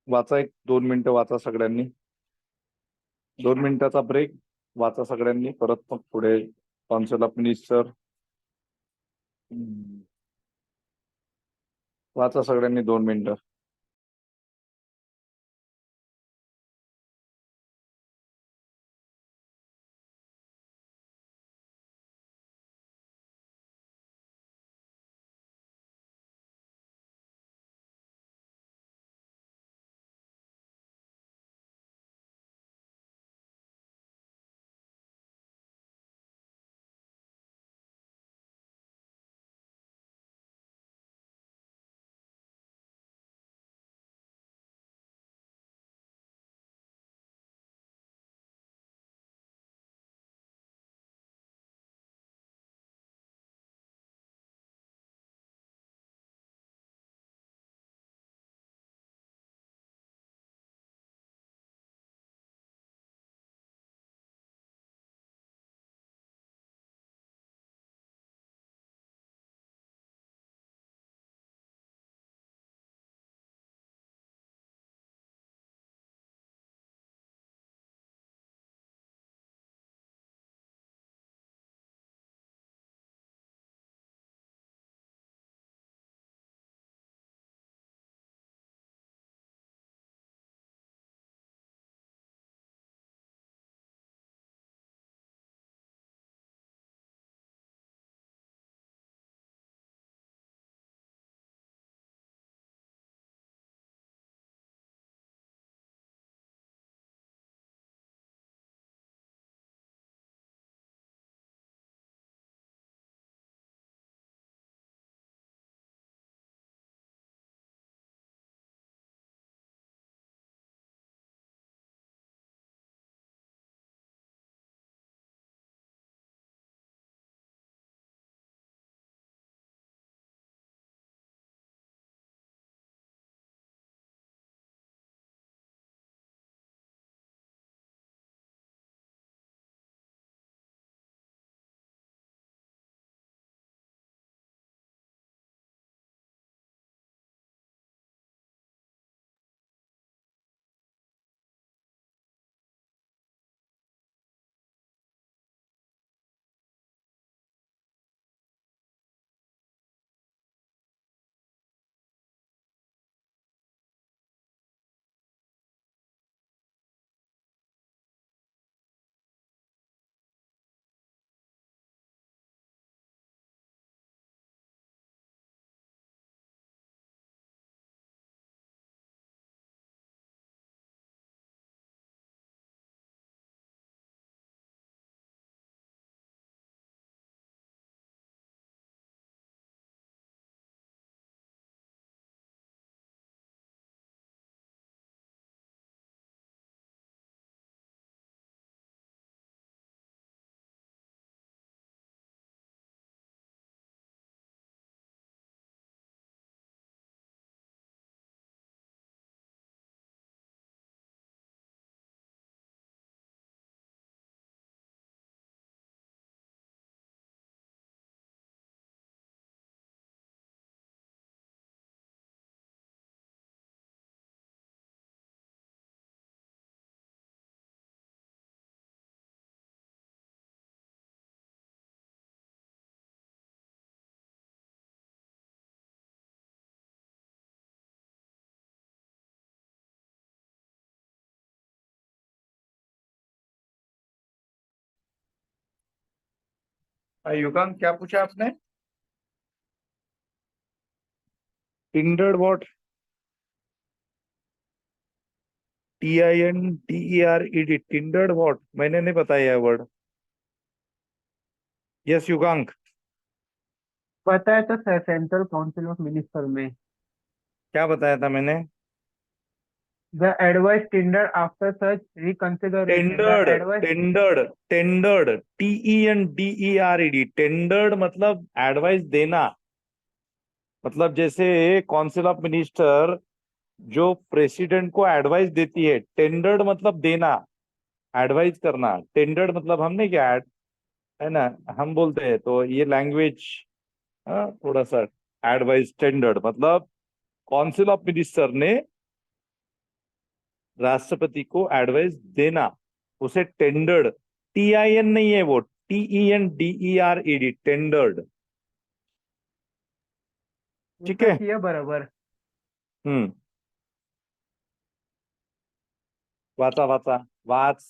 वाचा, एक 2 मिनिटं वाचा सगळ्यांनी. 2 मिनिटाचा ब्रेक वाचा सगळ्यांनी, परत मग पुढे काउन्सिल ऑफ मिनिस्टर वाचा सगळ्यांनी 2 मिनिटं. युगांक क्या पूछा आपने? Tindered what? TINDERED, tindered what? मैंने नहीं बताया वर्ड। यस युगांक, पता है तो सेंट्रल काउंसिल ऑफ मिनिस्टर में क्या बताया था मैंने? The advice tender after such reconsideration the tendered, advice tendered, tendered, TENDERED, tendered मतलब एडवाइस देना। मतलब जैसे काउंसिल ऑफ मिनिस्टर जो प्रेसिडेंट को एडवाइस देती है, टेंडर्ड मतलब देना, एडवाइस करना। टेंडर्ड मतलब हमने क्या ऐड, है ना, हम बोलते हैं तो ये लैंग्वेज थोड़ा सा। एडवाइस टेंडर्ड मतलब काउंसिल ऑफ मिनिस्टर ने राष्ट्रपति को एडवाइस देना, उसे टेंडर्ड, TIN नहीं है वो, TENDERED, टेंडर्ड। ठीक उसका है। किया बराबर। हम्म। वाचा वाचा, वाच,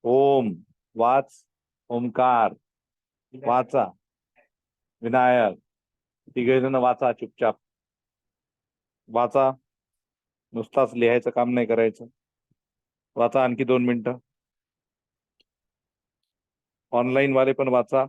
ओम, वाच, ओमकार, वाचा, विनायक, तिघे जण वाचा चुपचाप, वाचा, नुसताच लिहायचं काम नाही करायचं, वाचा आणखी 2 मिनिटं, ऑनलाईन वाले पण वाचा.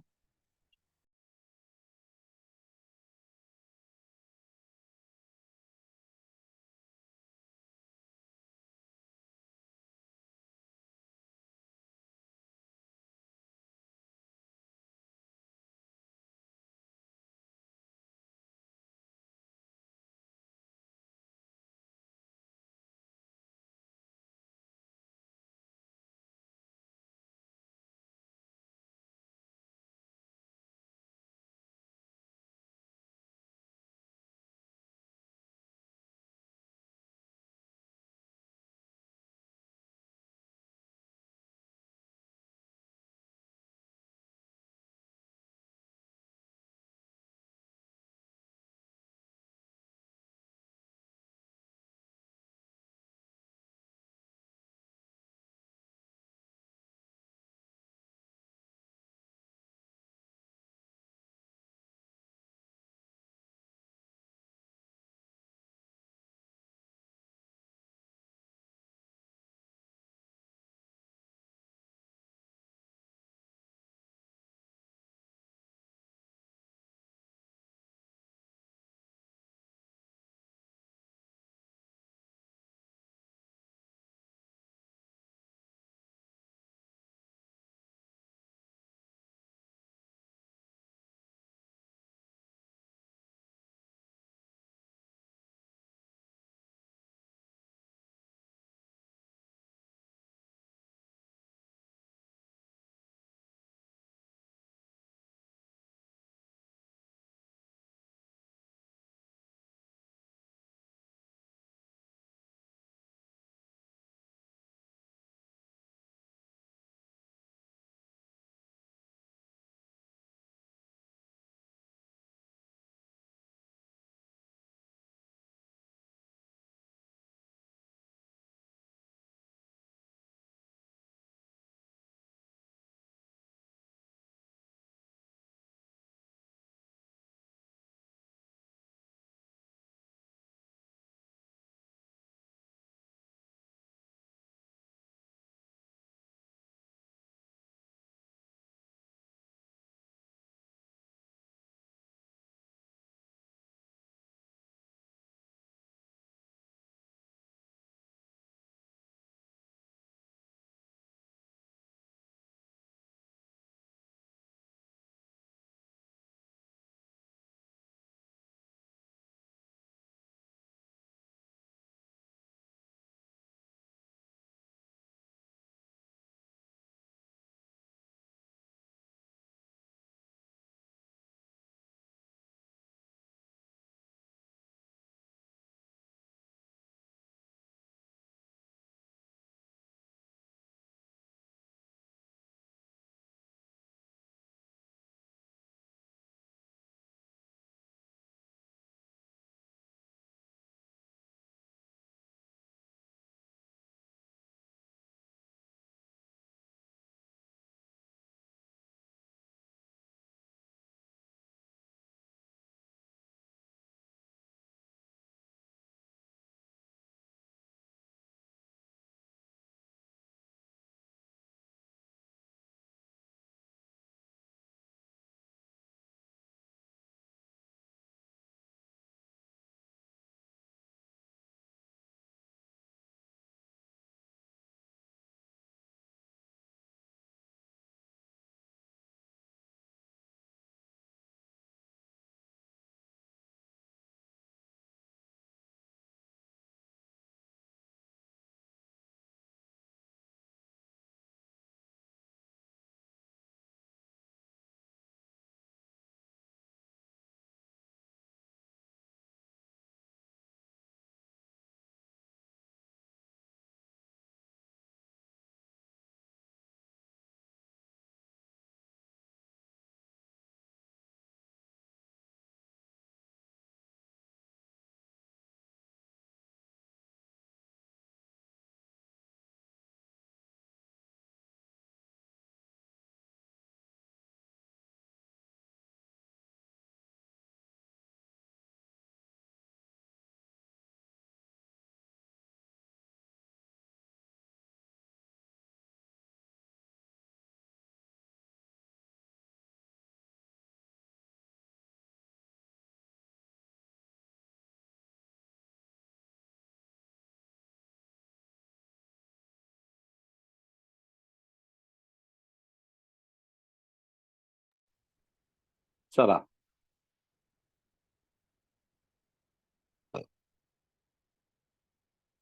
चला,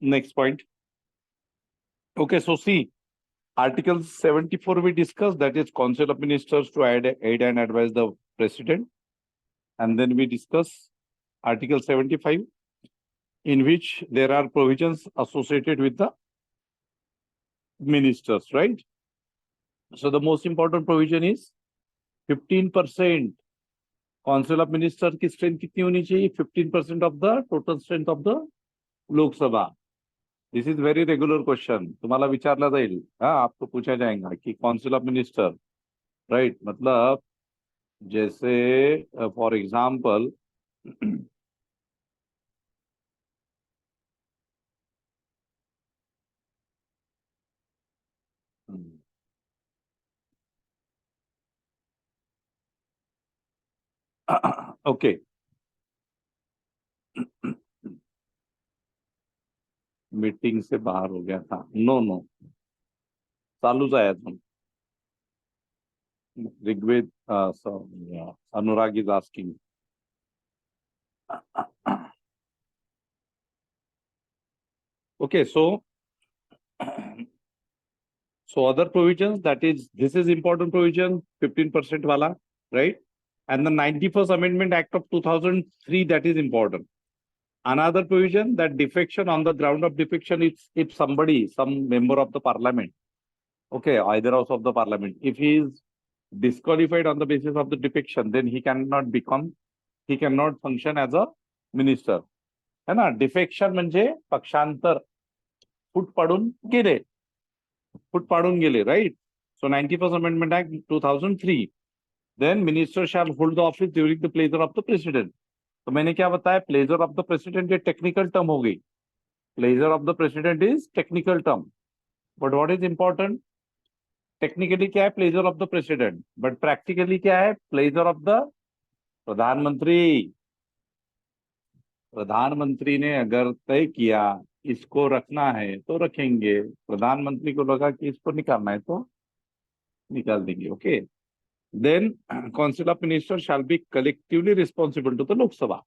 next point. Okay, so see, Article 74 we discussed, that is Council of Ministers to aid and advise the President. And then we discuss Article 75, in which there are provisions associated with the ministers, right? So the most important provision is 15% Council of Ministers की strength कितनी होनी चाहिए? 15% of the total strength of the Lok Sabha. This is very regular question, तुम्हाला विचारला जाईल, हाँ आपको पूछा जाएगा कि काउंसिल ऑफ मिनिस्टर, राइट, मतलब जैसे फॉर एग्जांपल ओके, मीटिंग से बाहर हो गया था, नो नो चालूच आहे अजून. Rigved Anurag is asking. Okay, so other provisions, that is, this is important provision, 15% wala, right? And the 91st Amendment Act of 2003, that is important. Another provision, that defection, on the ground of defection, it's if somebody, some member of the parliament, okay, either house of the parliament, if he is disqualified on the basis of the defection, then he cannot function as a minister. है ना? Defection म्हणजे पक्षांतर, फूट पाडून गेले, right? So 91st Amendment Act 2003. Then minister shall hold the office during the pleasure of the president. तो मैंने क्या बताया? प्लेजर ऑफ द प्रेसिडेंट ये टेक्निकल टर्म हो गई. Pleasure of the president is technical term, but what is important? Technically क्या है? Pleasure of the president, but practically क्या है? प्लेजर ऑफ द प्रधानमंत्री. प्रधानमंत्री ने अगर तय किया इसको रखना है तो रखेंगे, प्रधानमंत्री को लगा कि इसको निकालना है तो निकाल देंगे. Okay, then council of minister shall be collectively responsible to the Lok Sabha.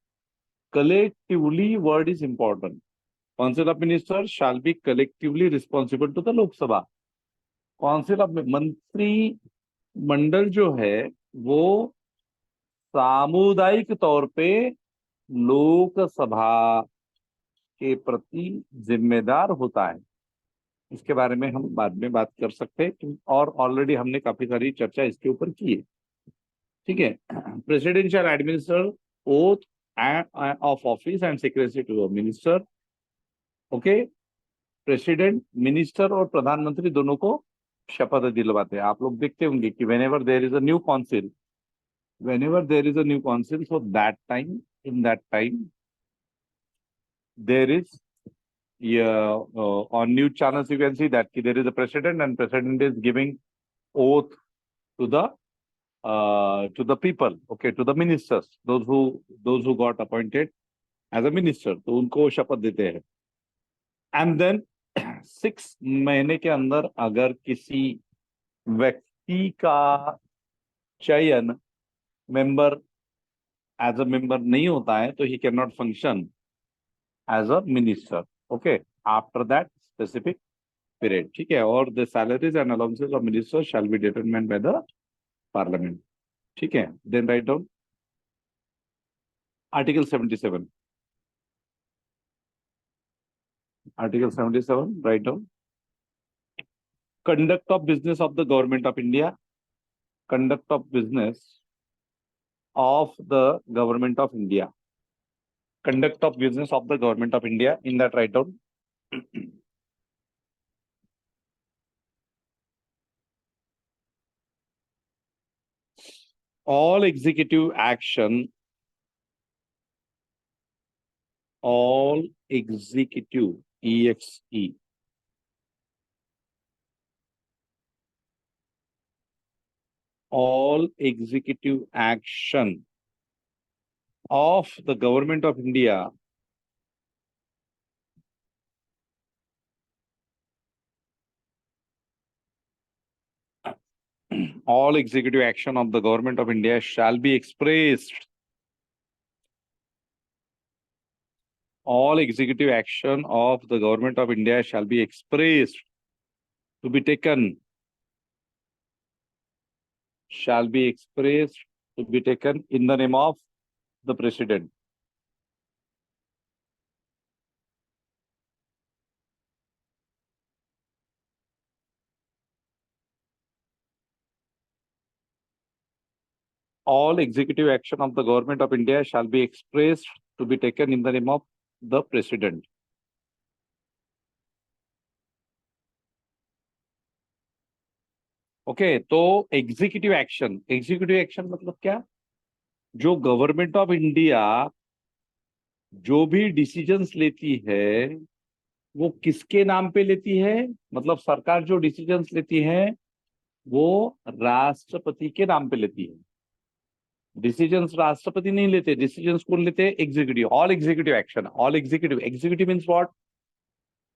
Collectively word is important. Council of minister shall be collectively responsible to the Lok Sabha. Council of मंत्री मंडल जो है वो सामुदायिक तौर पे लोकसभा के प्रति जिम्मेदार होता है. इसके बारे में हम बाद में बात कर सकते हैं, और ऑलरेडी हमने काफी सारी चर्चा इसके ऊपर की है. ठीक है. President shall administer oath of office and secrecy to minister. Okay, president, minister और प्रधानमंत्री दोनों को शपथ दिलवाते हैं. आप लोग देखते होंगे कि whenever there is a new council, so in that time there is, on news channels you can see that there is a president, and president is giving oath to the people, okay, to the ministers, those who got appointed as a minister, तो उनको शपथ देते हैं. And then 6 महीने के अंदर अगर किसी व्यक्ति का चयन मेंबर एज अ मेंबर नहीं होता है तो he can not function as a minister. Okay, after that specific period. ठीक है. और the salaries and allowances of minister shall be determined by the parliament. ठीक है. Then write down article 77. Article 77, write down. Conduct of business of the government of India. Conduct of business of the government of India. Conduct of business of the government of India. In that, write down all executive action, all executive, EXE, all executive action of the government of India all executive action of the government of India shall be expressed. All executive action of the government of India shall be expressed to be taken. Shall be expressed to be taken in the name of the president. All executive action of the government of India shall be expressed to be taken in the name of the president. Okay तो executive action मतलब क्या? जो government of India जो भी decisions लेती है वो किसके नाम पे लेती है? मतलब सरकार जो डिसीजंस लेती है वो राष्ट्रपति के नाम पे लेती है। डिसीजंस राष्ट्रपति नहीं लेते, डिसीजंस कौन लेते हैं? Executive. All executive action, all executive, executive means what?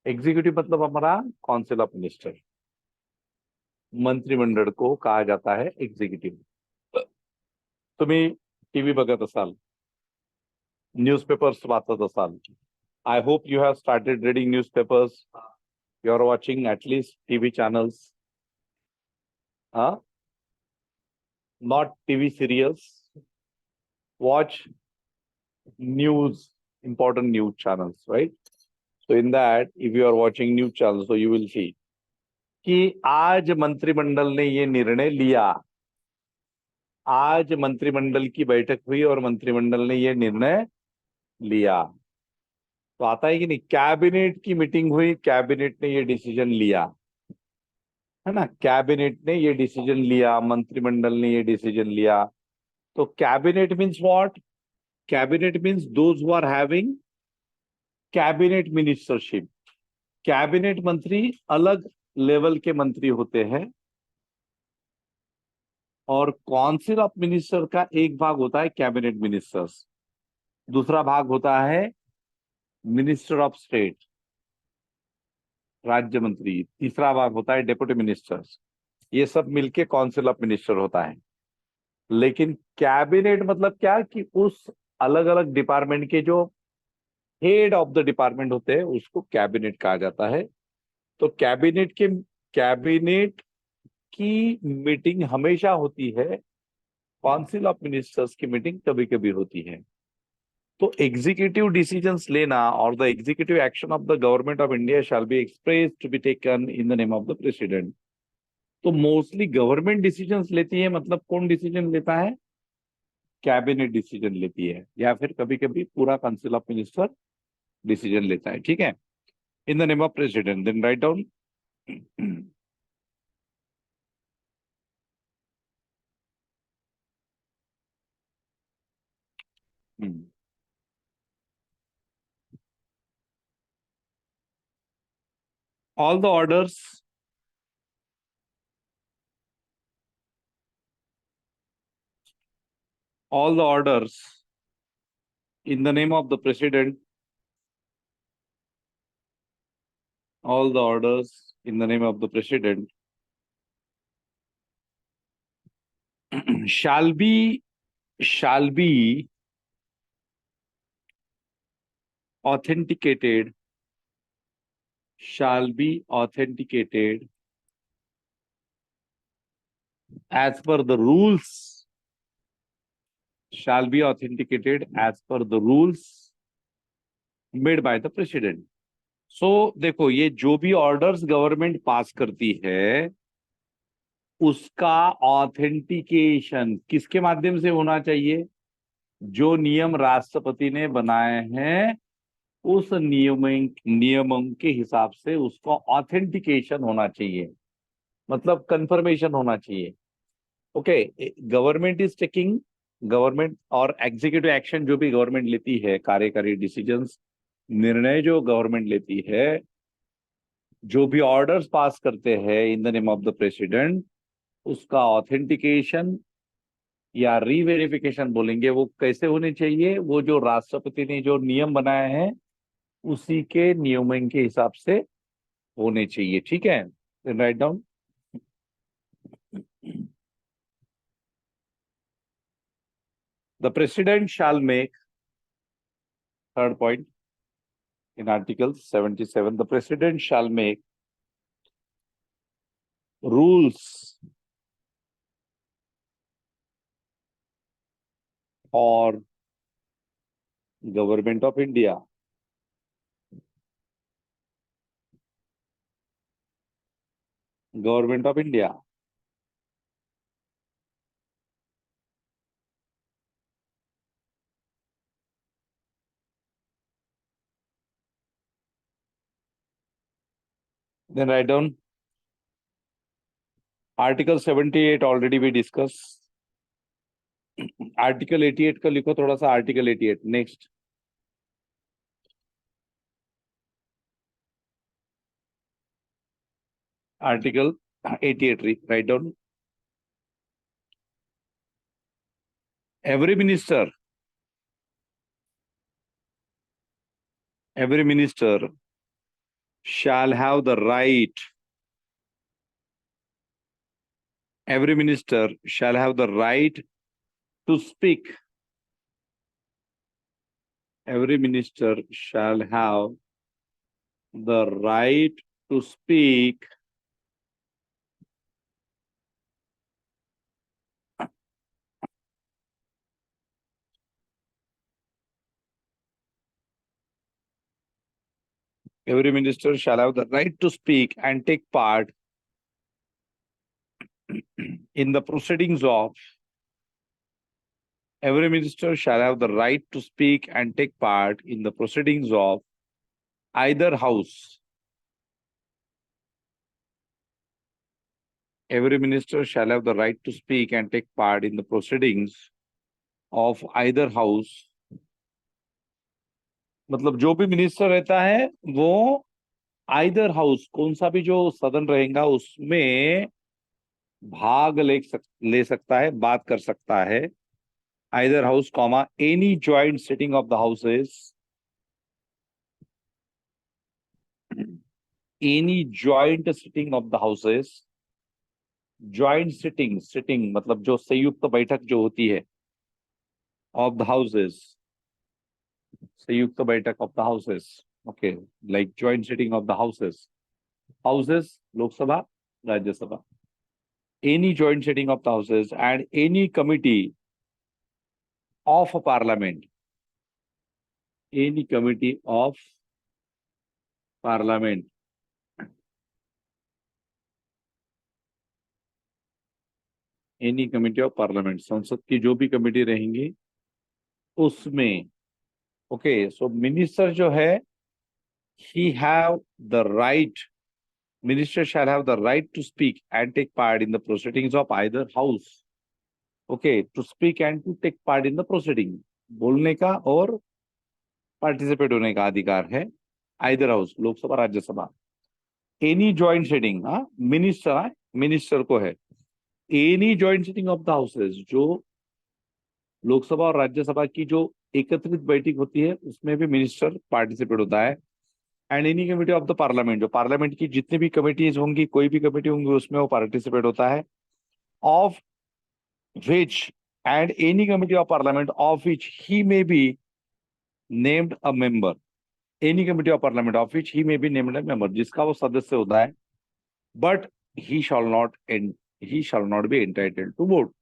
Executive मतलब हमारा काउंसिल ऑफ मिनिस्टर, मंत्रिमंडळ को कहा जाता है एग्जीक्यूटिव। तुम्ही टीव्ही बघत असाल, न्यूजपेपर्स वाचत असाल. I hope you have started reading newspapers. You are watching at least TV channels. Not TV serials. Watch news, important news channels, right? So in that, if you are watching news channels, so you will see कि आज मंत्रिमंडल ने ये निर्णय लिया. आज मंत्रिमंडल की बैठक हुई और मंत्रिमंडल ने ये निर्णय लिया. तो आता है कि नहीं? कैबिनेट की मीटिंग हुई, कैबिनेट ने ये डिसीजन लिया, है ना? कैबिनेट ने ये डिसीजन लिया, मंत्रिमंडल ने ये डिसीजन लिया. तो cabinet means what? Cabinet means those who are having cabinet ministership. Cabinet मंत्री अलग लेवल के मंत्री होते हैं और काउंसिल ऑफ मिनिस्टर का एक भाग होता है कैबिनेट मिनिस्टर्स, दूसरा भाग होता है मिनिस्टर ऑफ स्टेट, राज्य मंत्री, तीसरा भाग होता है डेप्यूटी मिनिस्टर्स. ये सब मिलके काउंसिल ऑफ मिनिस्टर होता है. लेकिन कैबिनेट मतलब क्या कि उस अलग अलग डिपार्टमेंट के जो हेड ऑफ द डिपार्टमेंट होते हैं उसको कैबिनेट कहा जाता है. तो कैबिनेट की मीटिंग हमेशा होती है, काउंसिल ऑफ मिनिस्टर्स की मीटिंग कभी कभी होती है. तो एग्जीक्यूटिव डिसीजंस लेना और the executive action of the government of India shall be expressed to be taken in the name of the president. तो मोस्टली गवर्नमेंट डिसीजंस लेती है, मतलब कौन डिसीजन लेता है? कैबिनेट डिसीजन लेती है, या फिर कभी कभी पूरा काउंसिल ऑफ मिनिस्टर डिसीजन लेता है. ठीक है? In the name of president. Then write down all the orders in the name of the president, all the orders in the name of the president shall be authenticated as per the rules, made by the president. So देखो, ये जो भी orders government पास करती है उसका authentication किसके माध्यम से होना चाहिए? जो नियम राष्ट्रपति ने बनाए हैं उस नियमों के हिसाब से उसका ऑथेंटिकेशन होना चाहिए, मतलब कंफर्मेशन होना चाहिए. Okay, government is taking, government और एग्जीक्यूटिव एक्शन जो भी गवर्नमेंट लेती है, कार्यकारी डिसीजंस, निर्णय जो गवर्नमेंट लेती है, जो भी ऑर्डर्स पास करते हैं इन the name of the president, उसका ऑथेंटिकेशन या रीवेरिफिकेशन बोलेंगे, वो कैसे होने चाहिए? वो जो राष्ट्रपति ने जो नियम बनाए हैं उसी के नियमों के हिसाब से होने चाहिए. ठीक है? Write down. The president shall make, third point in Article 77, the president shall make rules for government of India. Government of India. Then write down Article 78 already we discussed. Article 88 का लिखो थोड़ा सा, Article 88 next. Article 88 write down. Every minister shall have the right. Every minister shall have the right to speak. Every minister shall have the right to speak every minister shall have the right to speak and take part in the proceedings of every minister shall have the right to speak and take part in the proceedings of either house. Every minister shall have the right to speak and take part in the proceedings of either house. मतलब जो भी minister रहता है वो either house, कौन सा भी जो सदन रहेगा उसमें भाग ले सकता है, बात कर सकता है. Either house comma any joint sitting of the houses, any joint sitting of the houses. Joint sitting मतलब जो संयुक्त बैठक जो होती है ऑफ द हाउसेस, संयुक्त बैठक of the houses. Okay, like joint sitting of the houses. Houses Lok Sabha, Rajya Sabha. Any joint sitting of the houses and any committee of a parliament, any committee of parliament, any committee of parliament, संसद की जो भी committee रहेंगी उसमें. Okay, सो minister जो है he have the right, minister shall have the right to speak and take part in the proceedings of either house. Okay, to speak and to take part in the proceeding, बोलने का और participate होने का अधिकार है either house, Lok Sabha Rajya Sabha. Any joint sitting, minister को है. Any joint sitting of the houses, जो लोकसभा और राज्यसभा की जो एकत्रित बैठक होती है उसमें भी मिनिस्टर पार्टिसिपेट होता है. And any committee of the parliament, जो पार्लियामेंट की जितनी भी कमेटीज होंगी, कोई भी कमेटी होंगी उसमें वो पार्टिसिपेट होता है. Of which and any committee of parliament of which he may be named a member. Any committee of parliament of which he may be named a member, जिसका वो सदस्य होता है. But he shall not be entitled to vote.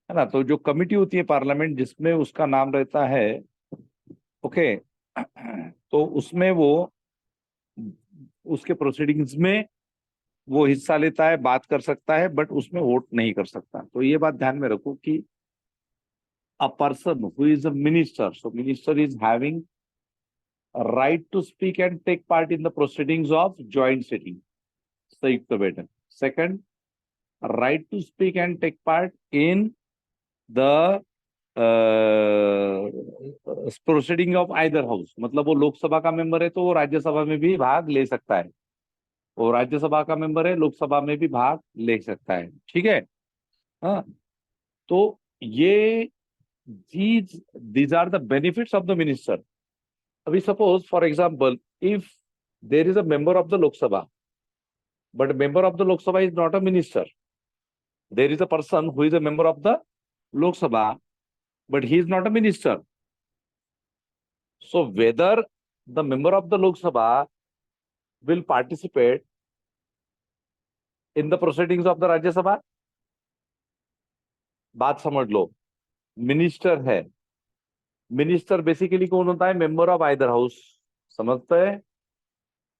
है ना. तो जो committee होती है पार्लियामेंट जिसमें उसका नाम रहता है, ओके, तो उसमें वो उसके प्रोसीडिंग्स में वो हिस्सा लेता है, बात कर सकता है, बट उसमें वोट नहीं कर सकता. तो ये बात ध्यान में रखो कि a person who is a minister, so minister is having right to speak and take part in the proceedings of joint sitting, संयुक्त बैठक. Second, right to speak and take part in the proceeding of either house, मतलब वो लोकसभा का member है तो वो राज्यसभा में भी भाग ले सकता है, और राज्यसभा का मेंबर है लोकसभा में भी भाग ले सकता है. ठीक है. हाँ, तो ये these are the benefits of the minister. अभी suppose for example if there is a member of the Lok Sabha, but member of the Lok Sabha is not a minister, there is a person who is a member of the Lok Sabha but he is not a minister. So whether the member of the Lok Sabha will participate in the proceedings of the Rajya Sabha, बात समझ लो. Minister है. Minister basically कोण होता है? Member of either house. समजतंय?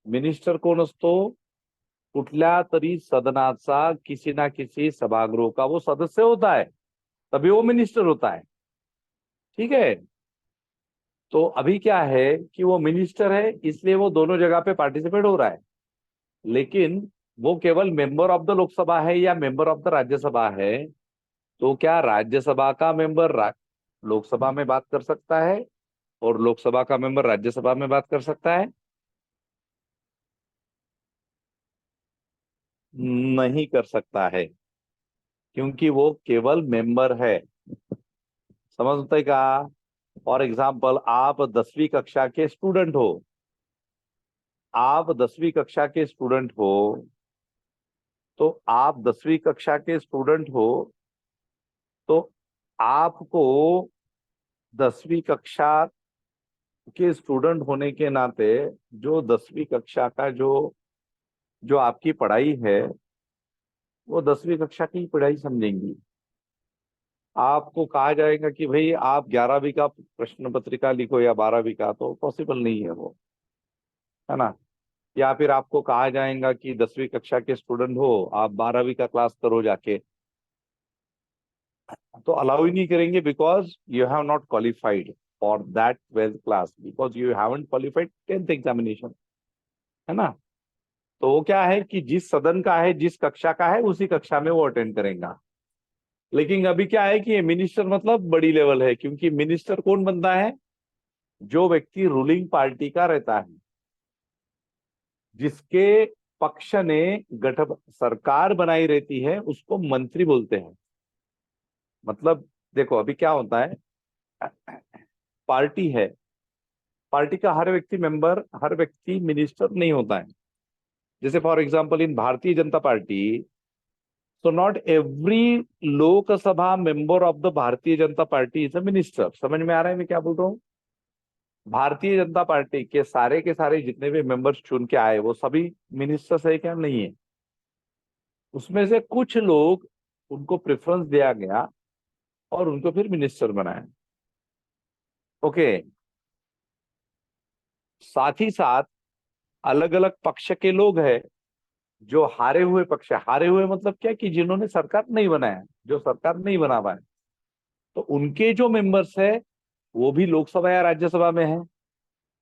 Minister कोण असतो? कुठल्या तरी सदनाचा किसी ना किसी सभागृह का वो सदस्य होता है, तभी वो मिनिस्टर होता है. ठीक है. तो अभी क्या है कि वो मिनिस्टर है, इसलिए वो दोनों जगह पे पार्टिसिपेट हो रहा है, लेकिन वो केवल मेंबर ऑफ द लोकसभा है या मेंबर ऑफ द राज्यसभा है. तो क्या राज्यसभा का मेंबर लोकसभा में बात कर सकता है और लोकसभा का मेंबर राज्यसभा में बात कर सकता है? नहीं कर सकता है, क्योंकि वो केवल मेंबर है. समझते का? फॉर एग्जाम्पल, आप 10वीं कक्षा के स्टूडेंट हो. आप 10वीं कक्षा के स्टूडेंट हो, तो आप 10वीं कक्षा के स्टूडेंट हो, तो आपको 10वीं कक्षा के स्टूडेंट होने के नाते जो 10वीं कक्षा का जो जो आपकी पढ़ाई है, वो 10वीं कक्षा की पढ़ाई समझेंगी. आपको कहा जाएगा कि भाई आप 11वीं का प्रश्न पत्रिका लिखो या 12वीं का, तो पॉसिबल नहीं है वो, है ना. या फिर आपको कहा जाएगा कि 10वीं कक्षा के स्टूडेंट हो, आप 12वीं का क्लास करो जाके, तो अलाउ ही नहीं करेंगे, because you have not qualified for that 12th class, because you haven't qualified 10th examination, है ना. तो वो क्या है कि जिस सदन का है, जिस कक्षा का है, उसी कक्षा में वो अटेंड करेगा. लेकिन अभी क्या है कि मिनिस्टर मतलब बड़ी लेवल है, क्योंकि मिनिस्टर कौन बनता है? जो व्यक्ति रूलिंग पार्टी का रहता है, जिसके पक्ष ने सरकार बनाई रहती है, उसको मंत्री बोलते हैं. मतलब देखो अभी क्या होता है, पार्टी है, पार्टी का हर व्यक्ति मेंबर, हर व्यक्ति मिनिस्टर नहीं होता है. जैसे for example in Bharatiya Janata party, so not every Lok Sabha member of the Bharatiya Janata party is a minister. समझ में आ रहा है मैं क्या बोल रहा हूँ? भारतीय जनता पार्टी के सारे जितने भी मेंबर्स चुन के आए, वो सभी मिनिस्टर्स है क्या? नहीं है. उसमें से कुछ लोग, उनको प्रेफरेंस दिया गया और उनको फिर मिनिस्टर बनाया. ओके. साथ ही साथ अलग अलग पक्ष के लोग हैं, जो हारे हुए पक्ष है. हारे हुए मतलब क्या कि जिन्होंने सरकार नहीं बनाया, जो सरकार नहीं बना पाए, तो उनके जो मेंबर्स है वो भी लोकसभा या राज्यसभा में है,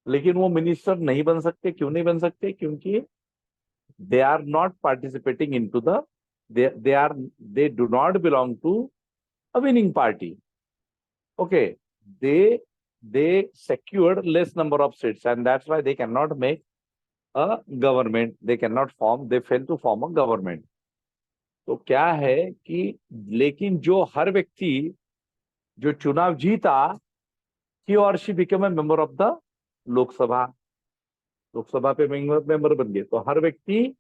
लेकिन वो मिनिस्टर नहीं बन सकते. क्यों नहीं बन सकते? क्योंकि they are not participating in to the, they do not belong to a winning party. Okay. They secured less number of seats, and that's why they cannot make a government, they cannot form, they fail to form a government. तो क्या है कि लेकिन जो हर व्यक्ति जो चुनाव जीता, he or she became a member of the Lok Sabha. Lok Sabha पे मेंबर बन गए, तो हर व्यक्ति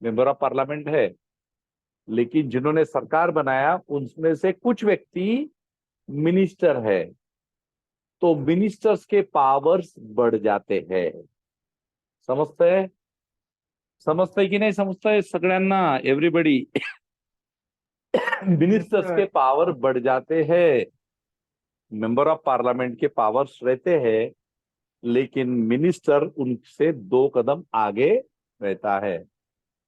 मेंबर ऑफ पार्लियामेंट है. लेकिन जिन्होंने सरकार बनाया, उनमें से कुछ व्यक्ति मिनिस्टर है, तो मिनिस्टर्स के पावर्स बढ़ जाते हैं. समझते हैं? समजता है की नाही समजता है सगळ्यांना? एवरीबडी. मिनिस्टर्स के पावर बढ़ जाते हैं, मेंबर ऑफ पार्लियामेंट के पावर्स रहते हैं, लेकिन मिनिस्टर उनसे 2 कदम आगे रहता है.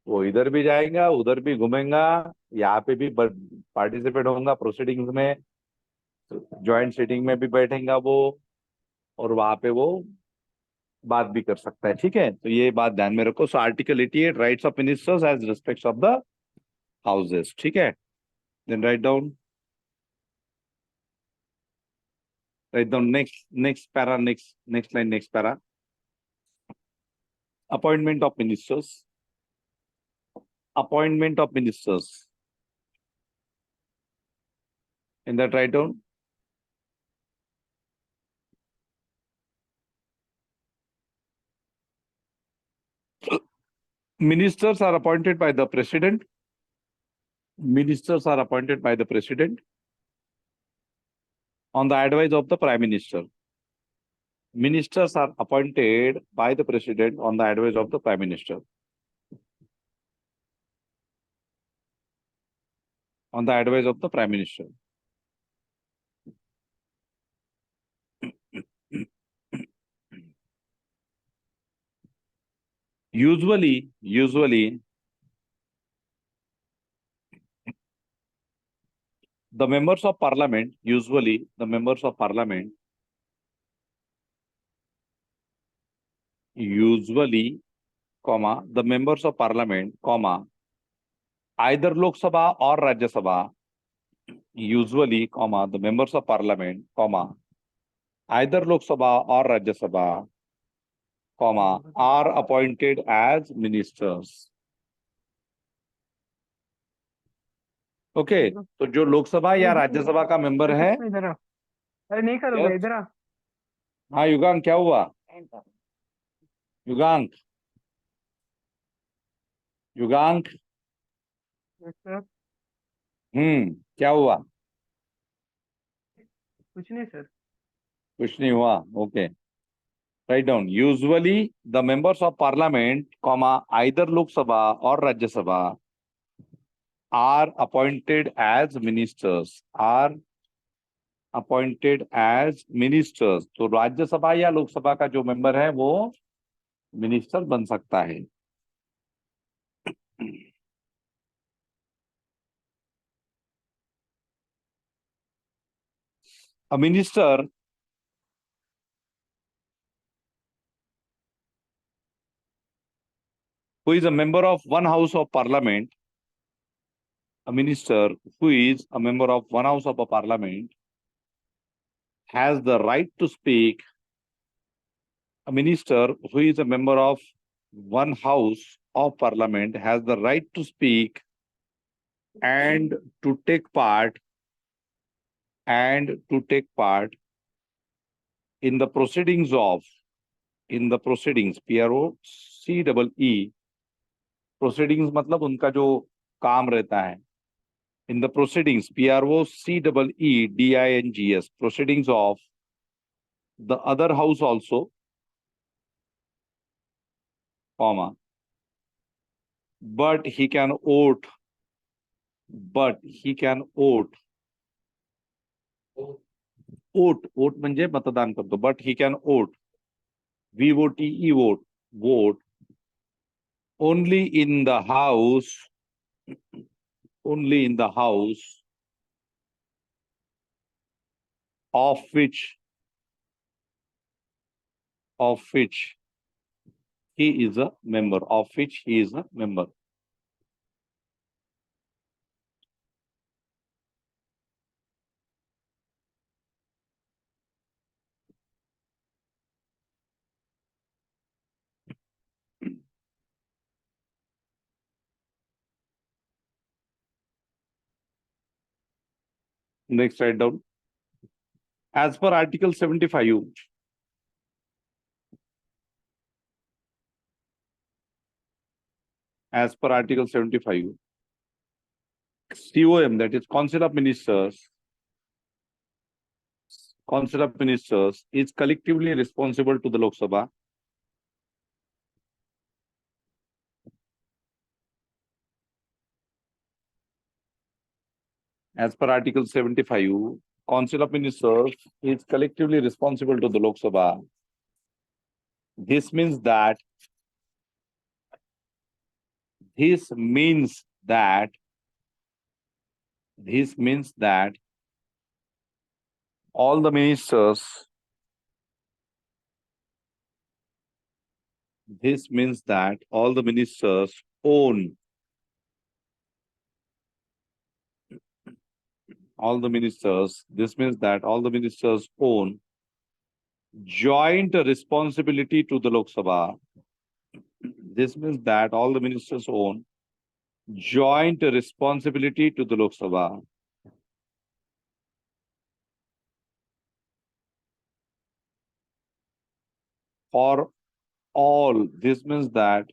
वो इधर भी जाएगा, उधर भी घूमेगा, यहाँ पे भी पार्टिसिपेट होगा प्रोसीडिंग्स में, ज्वाइंट सीटिंग में भी बैठेगा वो, और वहां पे वो बात भी कर सकता है. ठीक है, तो ये बात ध्यान में रखो. So article 88 rights of ministers as respects of the houses. ठीक है, then write down next para, next line, next para. Appointment of ministers. Appointment of ministers. In that write down. Ministers are appointed by the president. Ministers are appointed by the president. on the advice of the Prime Minister. Ministers are appointed by the President on the advice of the Prime Minister. On the advice of the Prime Minister. Usually, the members of parliament, the members of parliament, either Lok Sabha or Rajya Sabha, usually, the members of parliament, either Lok Sabha or Rajya Sabha, are appointed as ministers. Okay, तो जो लोकसभा या राज्यसभा का member है, इधर आ। अरे नहीं करूंगा, Yes. इधर आ। हाँ युगांक, क्या हुआ? Yugank, Yes, sir. क्या हुआ? कुछ नहीं सर। कुछ नहीं हुआ. Okay. Write down. Usually, the members of parliament, either Lok Sabha or Rajya Sabha, are appointed as ministers. तो राज्यसभा या लोकसभा का जो मेंबर है वो मिनिस्टर बन सकता है. A minister who is a member of one house of parliament, has the right to speak. A minister who is a member of one house of parliament has the right to speak and to take part in the proceedings PROCEE. Proceedings मतलब उनका जो काम रहता है. In the proceedings, PROCEEDINGS, proceedings of the other house also, but he can vote. Vote म्हणजे मतदान करतो. But he can vote. VOTE, vote only in the house of which he is a member. Next, write down. As per Article 75, COM, that is Council of Ministers, is collectively responsible to the Lok Sabha. As per Article 75, Council of Ministers is collectively responsible to the Lok Sabha. This means that all the ministers own joint responsibility to the Lok Sabha. This means that all the ministers own joint responsibility to the Lok Sabha for all. This means that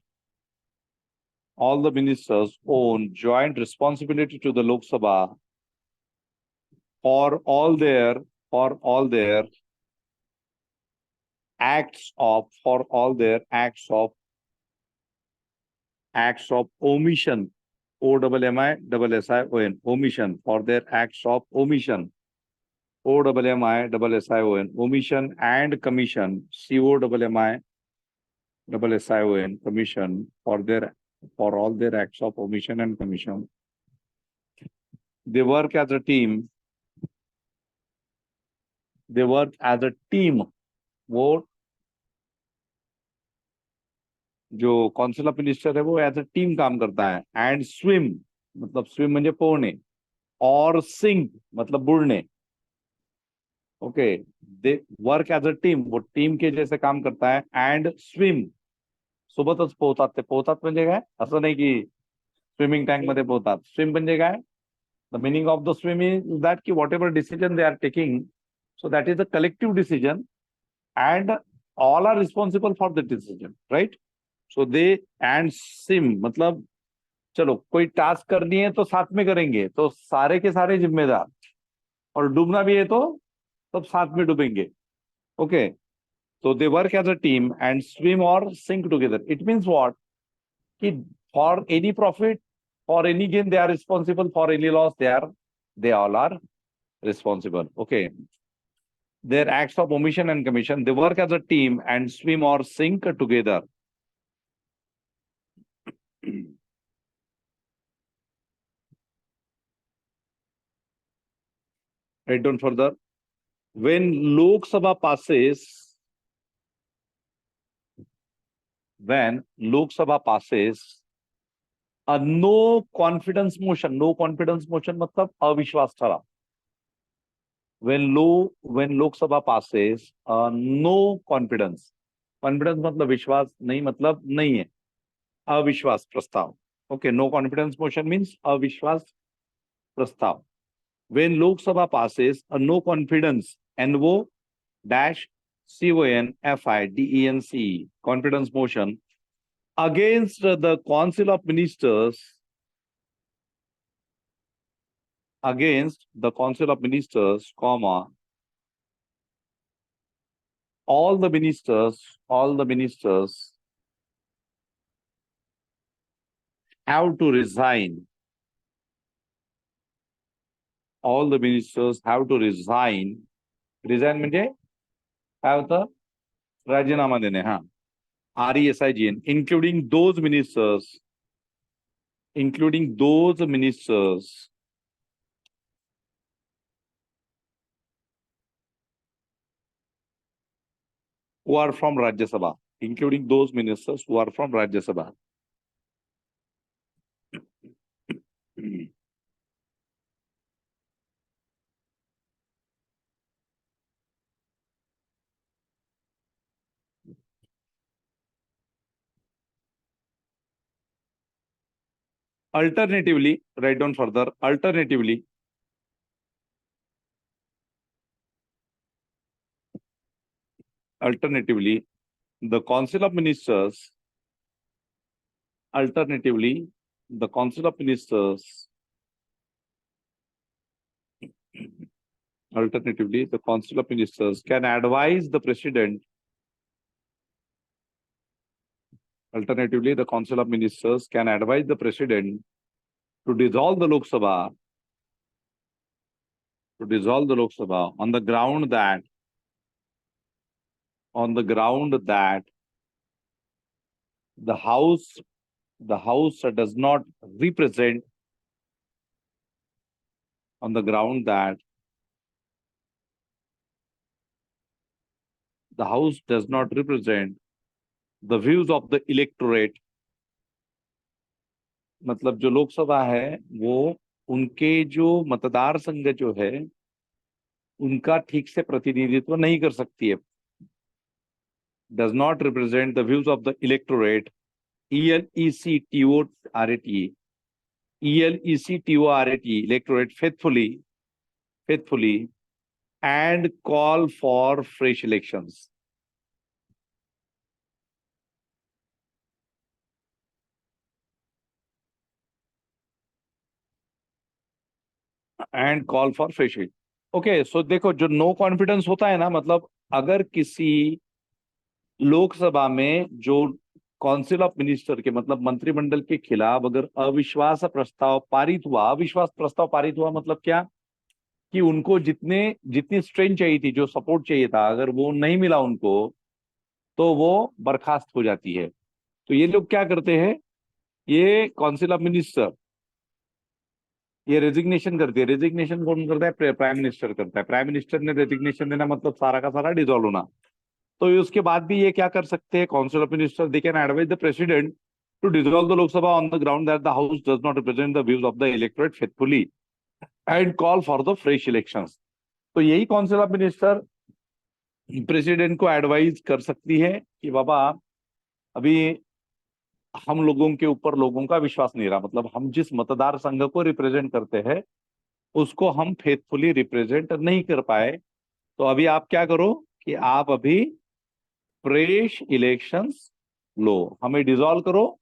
all the ministers own joint responsibility to the Lok Sabha for all their for all their acts of omission. OMMISSION, omission, for their acts of omission. OMMISSION, omission and commission. COMMISSION, commission, for all their acts of omission and commission. They work as a team. वो जो council of minister है वो as a team काम करता है. And swim, मतलब swim म्हणजे पोहणे, और सिंक मतलब बुडणे. Okay, they work as a team, वो टीम के जैसे काम करता है. एंड स्विम, सोबतच पोहतात. ते पोहतात म्हणजे काय, असं नाही की स्विमिंग टँक मध्ये पोहतात. स्विम म्हणजे काय, the meaning of the swim is that की whatever decision they are taking, so that is a collective decision and all are responsible for the decision, right. So they and swim मतलब चलो कोई task करनी है तो साथ में करेंगे, तो सारे के सारे जिम्मेदार. और डूबना भी है तो सब साथ में डूबेंगे. Okay, so they work as a team and swim or sink together. It means what? कि for any profit, for any gain, they are responsible. For any loss, they all are responsible. Okay. Their acts of omission and commission, they work as a team and swim or sink together. Write down further. When Lok Sabha passes, a no confidence motion मतलब अविश्वास ठराव. When Lok Sabha passes a no confidence मतलब विश्वास नहीं, मतलब नहीं है, अविश्वास प्रस्ताव. Okay, no confidence motion means अविश्वास प्रस्ताव. When Lok Sabha passes a no confidence NO dash CONFIDENCE confidence motion against the Council of Ministers, comma, all the ministers have to resign. All the ministers have to resign. Resign म्हणजे काय होतं, राजीनामा देणे. हा, RESIGN, including those ministers who are from Rajya Sabha, including those ministers who are from Rajya Sabha. Alternatively, write down further, alternatively, the Council of Ministers can advise the President. Alternatively, the Council of Ministers can advise the President to dissolve the Lok Sabha, on the ground that the House does not represent, on the ground that the House does not represent the views of the electorate. मतलब जो लोकसभा है वो उनके जो मतदार संघ जो है उनका ठीक से प्रतिनिधित्व नहीं कर सकती है. Does not represent the views of the electorate, electorate faithfully, and call for fresh elections. And call for fresh elections. Okay so देखो, जो नो कॉन्फिडेंस होता है ना, मतलब अगर किसी लोकसभा में जो काउंसिल ऑफ मिनिस्टर के मतलब मंत्रिमंडल के खिलाफ अगर अविश्वास प्रस्ताव पारित हुआ, अविश्वास प्रस्ताव पारित हुआ मतलब क्या, कि उनको जितनी स्ट्रेंथ चाहिए थी, जो सपोर्ट चाहिए था, अगर वो नहीं मिला उनको, तो वो बर्खास्त हो जाती है। तो ये लोग क्या करते हैं, ये काउंसिल ऑफ मिनिस्टर ये रेजिग्नेशन करती है। रेजिग्नेशन कौन करता है? प्राइम मिनिस्टर करता है। प्राइम मिनिस्टर ने रेजिग्नेशन देना मतलब सारा का सारा डिसॉल्व होना। तो उसके बाद भी ये क्या कर सकते हैं, council of minister they can advise the president to dissolve the Lok Sabha on the ground that the house does not represent the views of the electorate faithfully and call for the fresh elections. तो यही council of minister president को advise कर सकती है कि बाबा अभी हम लोगों के ऊपर लोगों का विश्वास नहीं रहा, मतलब हम जिस मतदार संघ को रिप्रेजेंट करते हैं उसको हम फेथफुली रिप्रेजेंट नहीं कर पाए। तो अभी आप क्या करो कि आप अभी फ्रेश इलेक्शंस लो, हमें डिसॉल्व करो,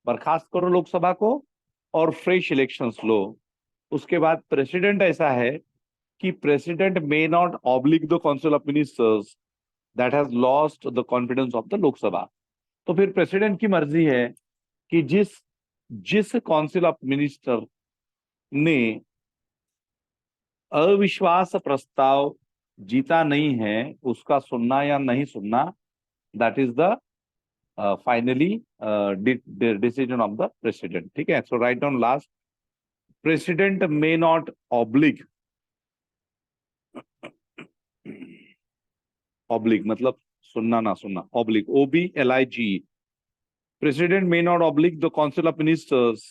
बर्खास्त करो लोकसभा को और फ्रेश इलेक्शंस लो। उसके बाद प्रेसिडेंट ऐसा है कि president may not oblige the council of ministers that has lost the confidence of the Lok Sabha. तो फिर प्रेसिडेंट की मर्जी है कि जिस जिस काउंसिल ऑफ मिनिस्टर ने अविश्वास प्रस्ताव जीता नहीं है उसका सुनना या नहीं सुनना, that is the finally decision of the president. ठीक है, so write down last, president may not oblige, oblige मतलब सुनना ना सुनना, oblige OBLIG, president may not oblige the council of ministers,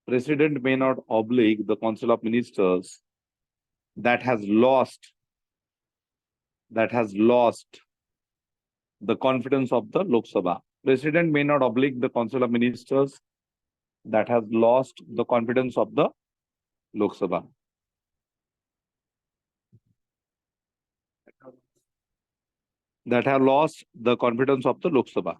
president may not oblige the council of ministers that has lost the confidence of the Lok Sabha. President may not oblige the council of ministers that has lost the confidence of the Lok Sabha. That have lost the confidence of the Lok Sabha.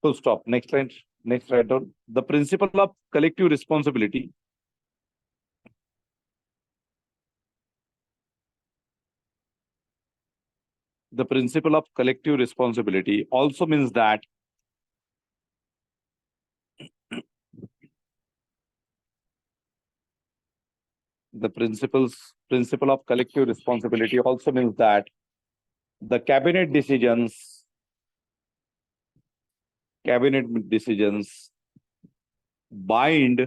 Full stop. Next line. Next write down. The principle of collective responsibility. The principle of collective responsibility also means that the principle of collective responsibility also means that the cabinet decisions bind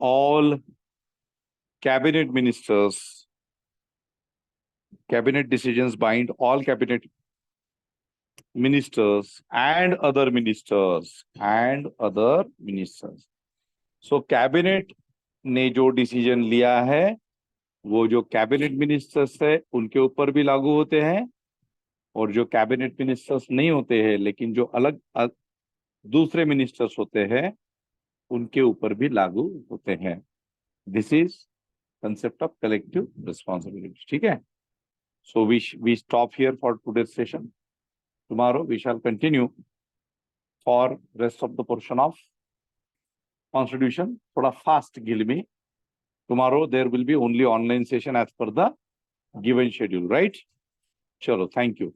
all cabinet ministers. Cabinet decisions bind all cabinet ministers and other ministers. So cabinet ने जो decision लिया है वो जो cabinet ministers है उनके ऊपर भी लागू होते हैं, और जो कैबिनेट मिनिस्टर्स नहीं होते हैं लेकिन जो अलग दूसरे मिनिस्टर्स होते हैं उनके ऊपर भी लागू होते हैं। This is concept of collective responsibility. ठीक है, so we stop here for today's session. Tomorrow we shall continue for rest of the portion of constitution. थोड़ा फास्ट गिल में, tomorrow there will be only online session as per the given schedule, right? Chalo, thank you.